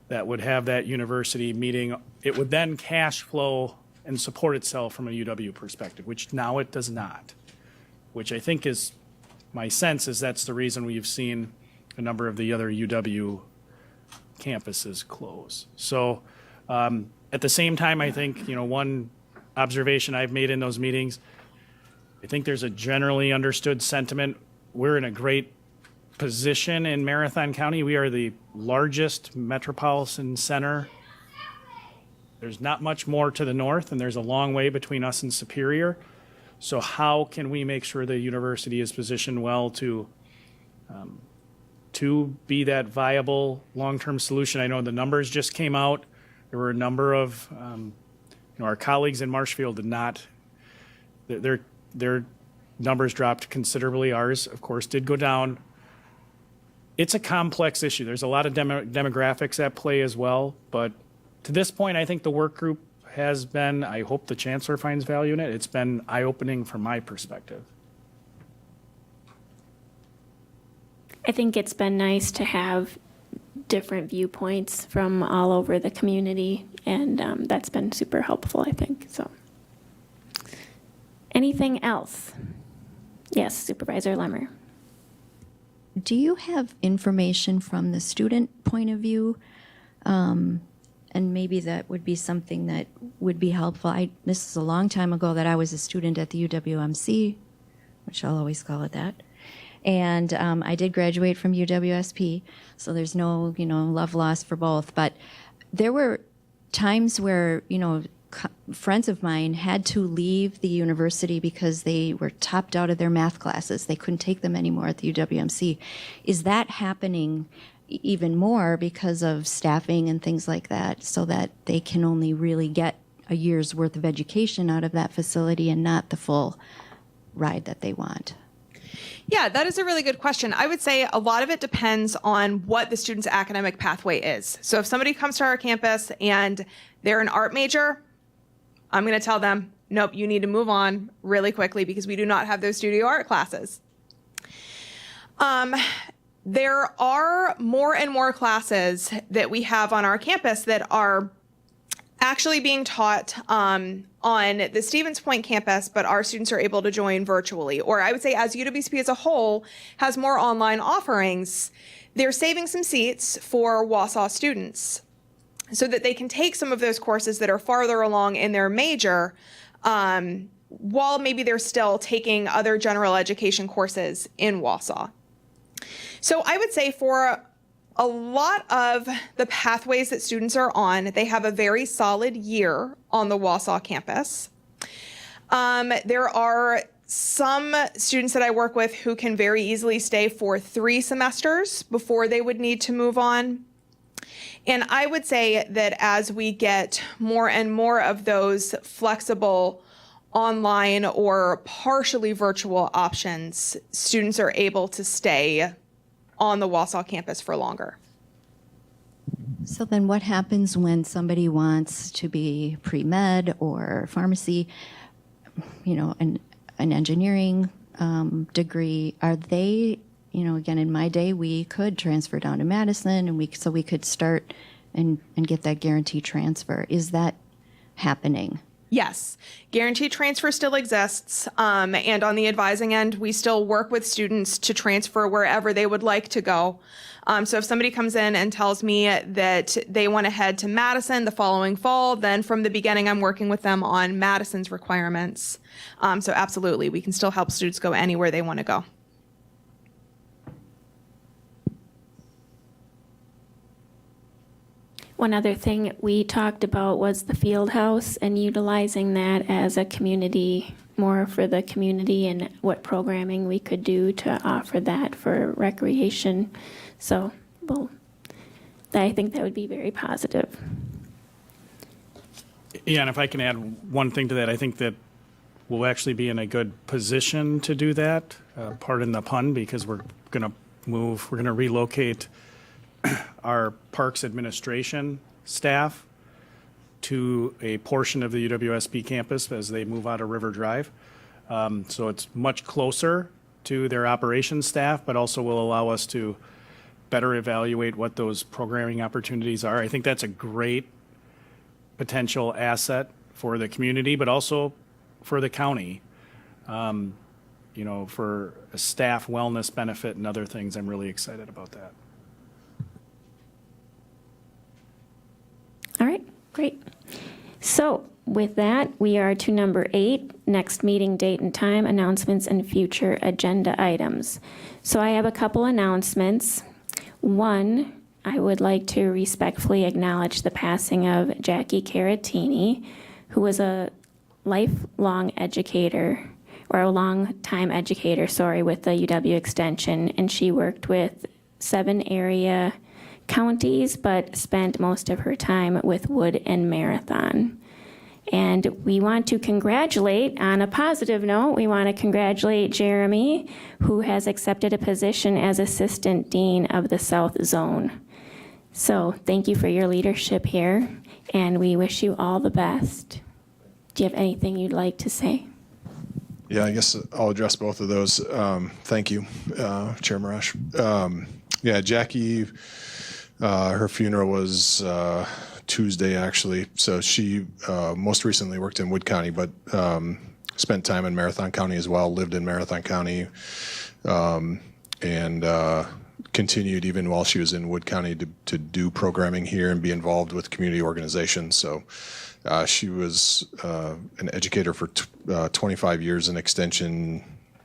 that would have that university meeting. It would then cash flow and support itself from a UW perspective, which now it does not, which I think is, my sense is that's the reason we've seen a number of the other UW campuses close. So at the same time, I think, one observation I've made in those meetings, I think there's a generally understood sentiment. We're in a great position in Marathon County. We are the largest metropolitan center. There's not much more to the north, and there's a long way between us and Superior. So how can we make sure the university is positioned well to be that viable long-term solution? I know the numbers just came out. There were a number of our colleagues in Marshfield did not. Their numbers dropped considerably. Ours, of course, did go down. It's a complex issue. There's a lot of demographics at play as well. But to this point, I think the work group has been, I hope the chancellor finds value in it. It's been eye-opening from my perspective. I think it's been nice to have different viewpoints from all over the community, and that's been super helpful, I think. So, anything else? Yes, Supervisor Lemmer. Do you have information from the student point of view? And maybe that would be something that would be helpful. This is a long time ago that I was a student at the UWMC, which I'll always call it that. And I did graduate from UWSP, so there's no, love lost for both. But there were times where, friends of mine had to leave the university because they were topped out of their math classes. They couldn't take them anymore at the UWMC. Is that happening even more because of staffing and things like that, so that they can only really get a year's worth of education out of that facility and not the full ride that they want? Yeah, that is a really good question. I would say a lot of it depends on what the student's academic pathway is. So if somebody comes to our campus and they're an art major, I'm going to tell them, nope, you need to move on really quickly because we do not have those studio art classes. There are more and more classes that we have on our campus that are actually being taught on the Stevens Point campus, but our students are able to join virtually. Or I would say as UWSP as a whole has more online offerings, they're saving some seats for Wausau students so that they can take some of those courses that are farther along in their major while maybe they're still taking other general education courses in Wausau. So I would say for a lot of the pathways that students are on, they have a very solid year on the Wausau campus. There are some students that I work with who can very easily stay for 3 semesters before they would need to move on. And I would say that as we get more and more of those flexible online or partially virtual options, students are able to stay on the Wausau campus for longer. So then what happens when somebody wants to be pre-med or pharmacy, you know, an engineering degree? Are they, you know, again, in my day, we could transfer down to Madison and we could start and get that guaranteed transfer. Is that happening? Yes, guaranteed transfer still exists. And on the advising end, we still work with students to transfer wherever they would like to go. So if somebody comes in and tells me that they want to head to Madison the following fall, then from the beginning, I'm working with them on Madison's requirements. So absolutely, we can still help students go anywhere they want to go. One other thing we talked about was the field house and utilizing that as a community, more for the community, and what programming we could do to offer that for recreation. So, well, I think that would be very positive. Yeah, and if I can add one thing to that, I think that we'll actually be in a good position to do that, pardon the pun, because we're going to relocate our parks administration staff to a portion of the UWSP campus as they move out of River Drive. So it's much closer to their operations staff, but also will allow us to better evaluate what those programming opportunities are. I think that's a great potential asset for the community, but also for the county, you know, for a staff wellness benefit and other things. I'm really excited about that. All right, great. So with that, we are to number 8, next meeting date and time, announcements and future agenda items. So I have a couple announcements. One, I would like to respectfully acknowledge the passing of Jackie Caratini, who was a lifelong educator, or a long-time educator, with the UW Extension, and she worked with 7 area counties, but spent most of her time with Wood and Marathon. And we want to congratulate, on a positive note, we want to congratulate Jeremy, who has accepted a position as Assistant Dean of the South Zone. So thank you for your leadership here, and we wish you all the best. Do you have anything you'd like to say? Yeah, I guess I'll address both of those. Thank you, Chair Marash. Yeah, Jackie, her funeral was Tuesday, actually. So she most recently worked in Wood County, but spent time in Marathon County as well, lived in Marathon County, and continued even while she was in Wood County to do programming here and be involved with community organizations. So she was an educator for 25 years in Extension,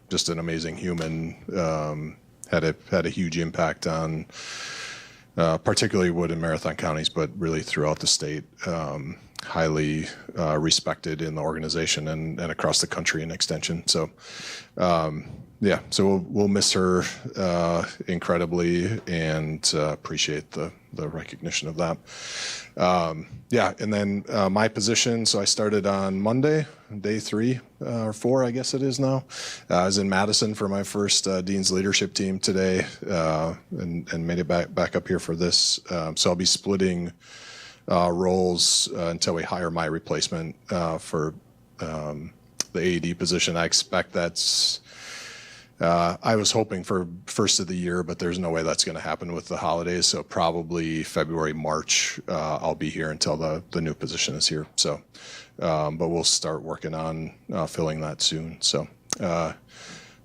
just an amazing human, had a huge impact on particularly Wood and Marathon counties, but really throughout the state, highly respected in the organization and across the country in Extension. So, yeah, so we'll miss her incredibly and appreciate the recognition of that. Yeah, and then my position, so I started on Monday, day 3 or 4, I guess it is now. I was in Madison for my first Dean's Leadership Team today and made it back up here for this. So I'll be splitting roles until we hire my replacement for the AED position. I expect that's I was hoping for first of the year, but there's no way that's going to happen with the holidays. So probably February, March, I'll be here until the new position is here. So, but we'll start working on filling that soon. So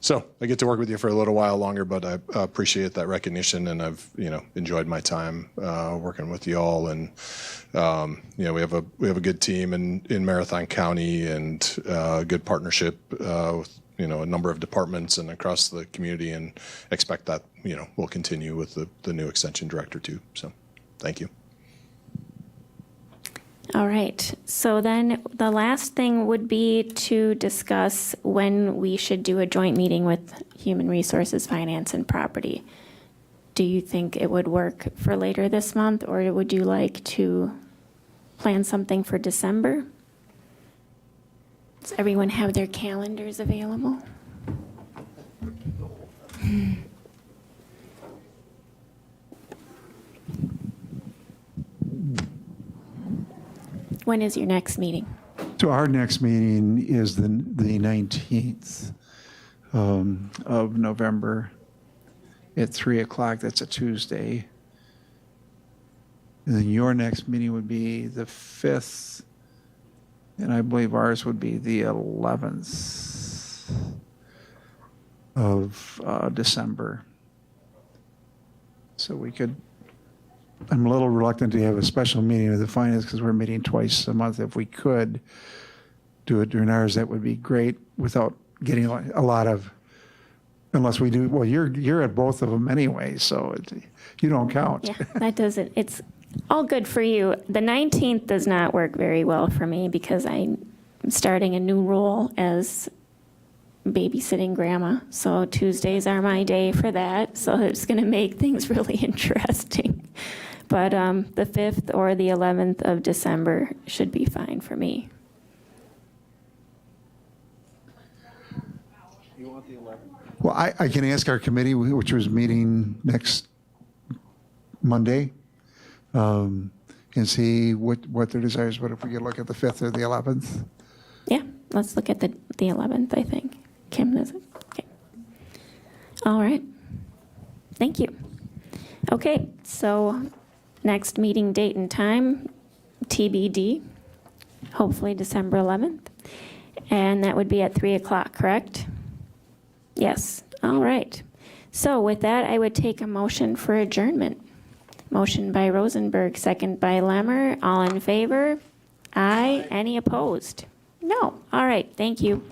So I get to work with you for a little while longer, but I appreciate that recognition, and I've enjoyed my time working with you all. And we have a good team in Marathon County, and good partnership with a number of departments and across the community, and expect that we'll continue with the new extension director too. So thank you. All right. So then the last thing would be to discuss when we should do a joint meeting with Human Resources, Finance, and Property. Do you think it would work for later this month, or would you like to plan something for December? Does everyone have their calendars available? When is your next meeting? So our next meeting is the 19th of November at 3 o'clock. That's a Tuesday. And then your next meeting would be the 5th, and I believe ours would be the 11th of December. So we could, I'm a little reluctant to have a special meeting of the finance because we're meeting twice a month. If we could do it during ours, that would be great without getting a lot of, unless we do, well, you're at both of them anyway, so you don't count. Yeah, that doesn't, it's all good for you. The 19th does not work very well for me because I'm starting a new role as babysitting grandma. So Tuesdays are my day for that. So it's going to make things really interesting. But the 5th or the 11th of December should be fine for me. Well, I can ask our committee, which was meeting next Monday, and see what their desires. But if we could look at the 5th or the 11th. Yeah, let's look at the 11th, I think. Kim, is it? Okay. All right. Thank you. Okay, so next meeting date and time, TBD, hopefully December 11th. And that would be at 3 o'clock, correct? Yes. All right. So with that, I would take a motion for adjournment. Motion by Rosenberg, second by Lemmer. All in favor? Aye. Any opposed? No. All right. Thank you.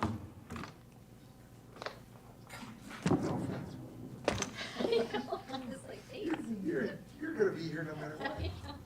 You're going to be here no matter what.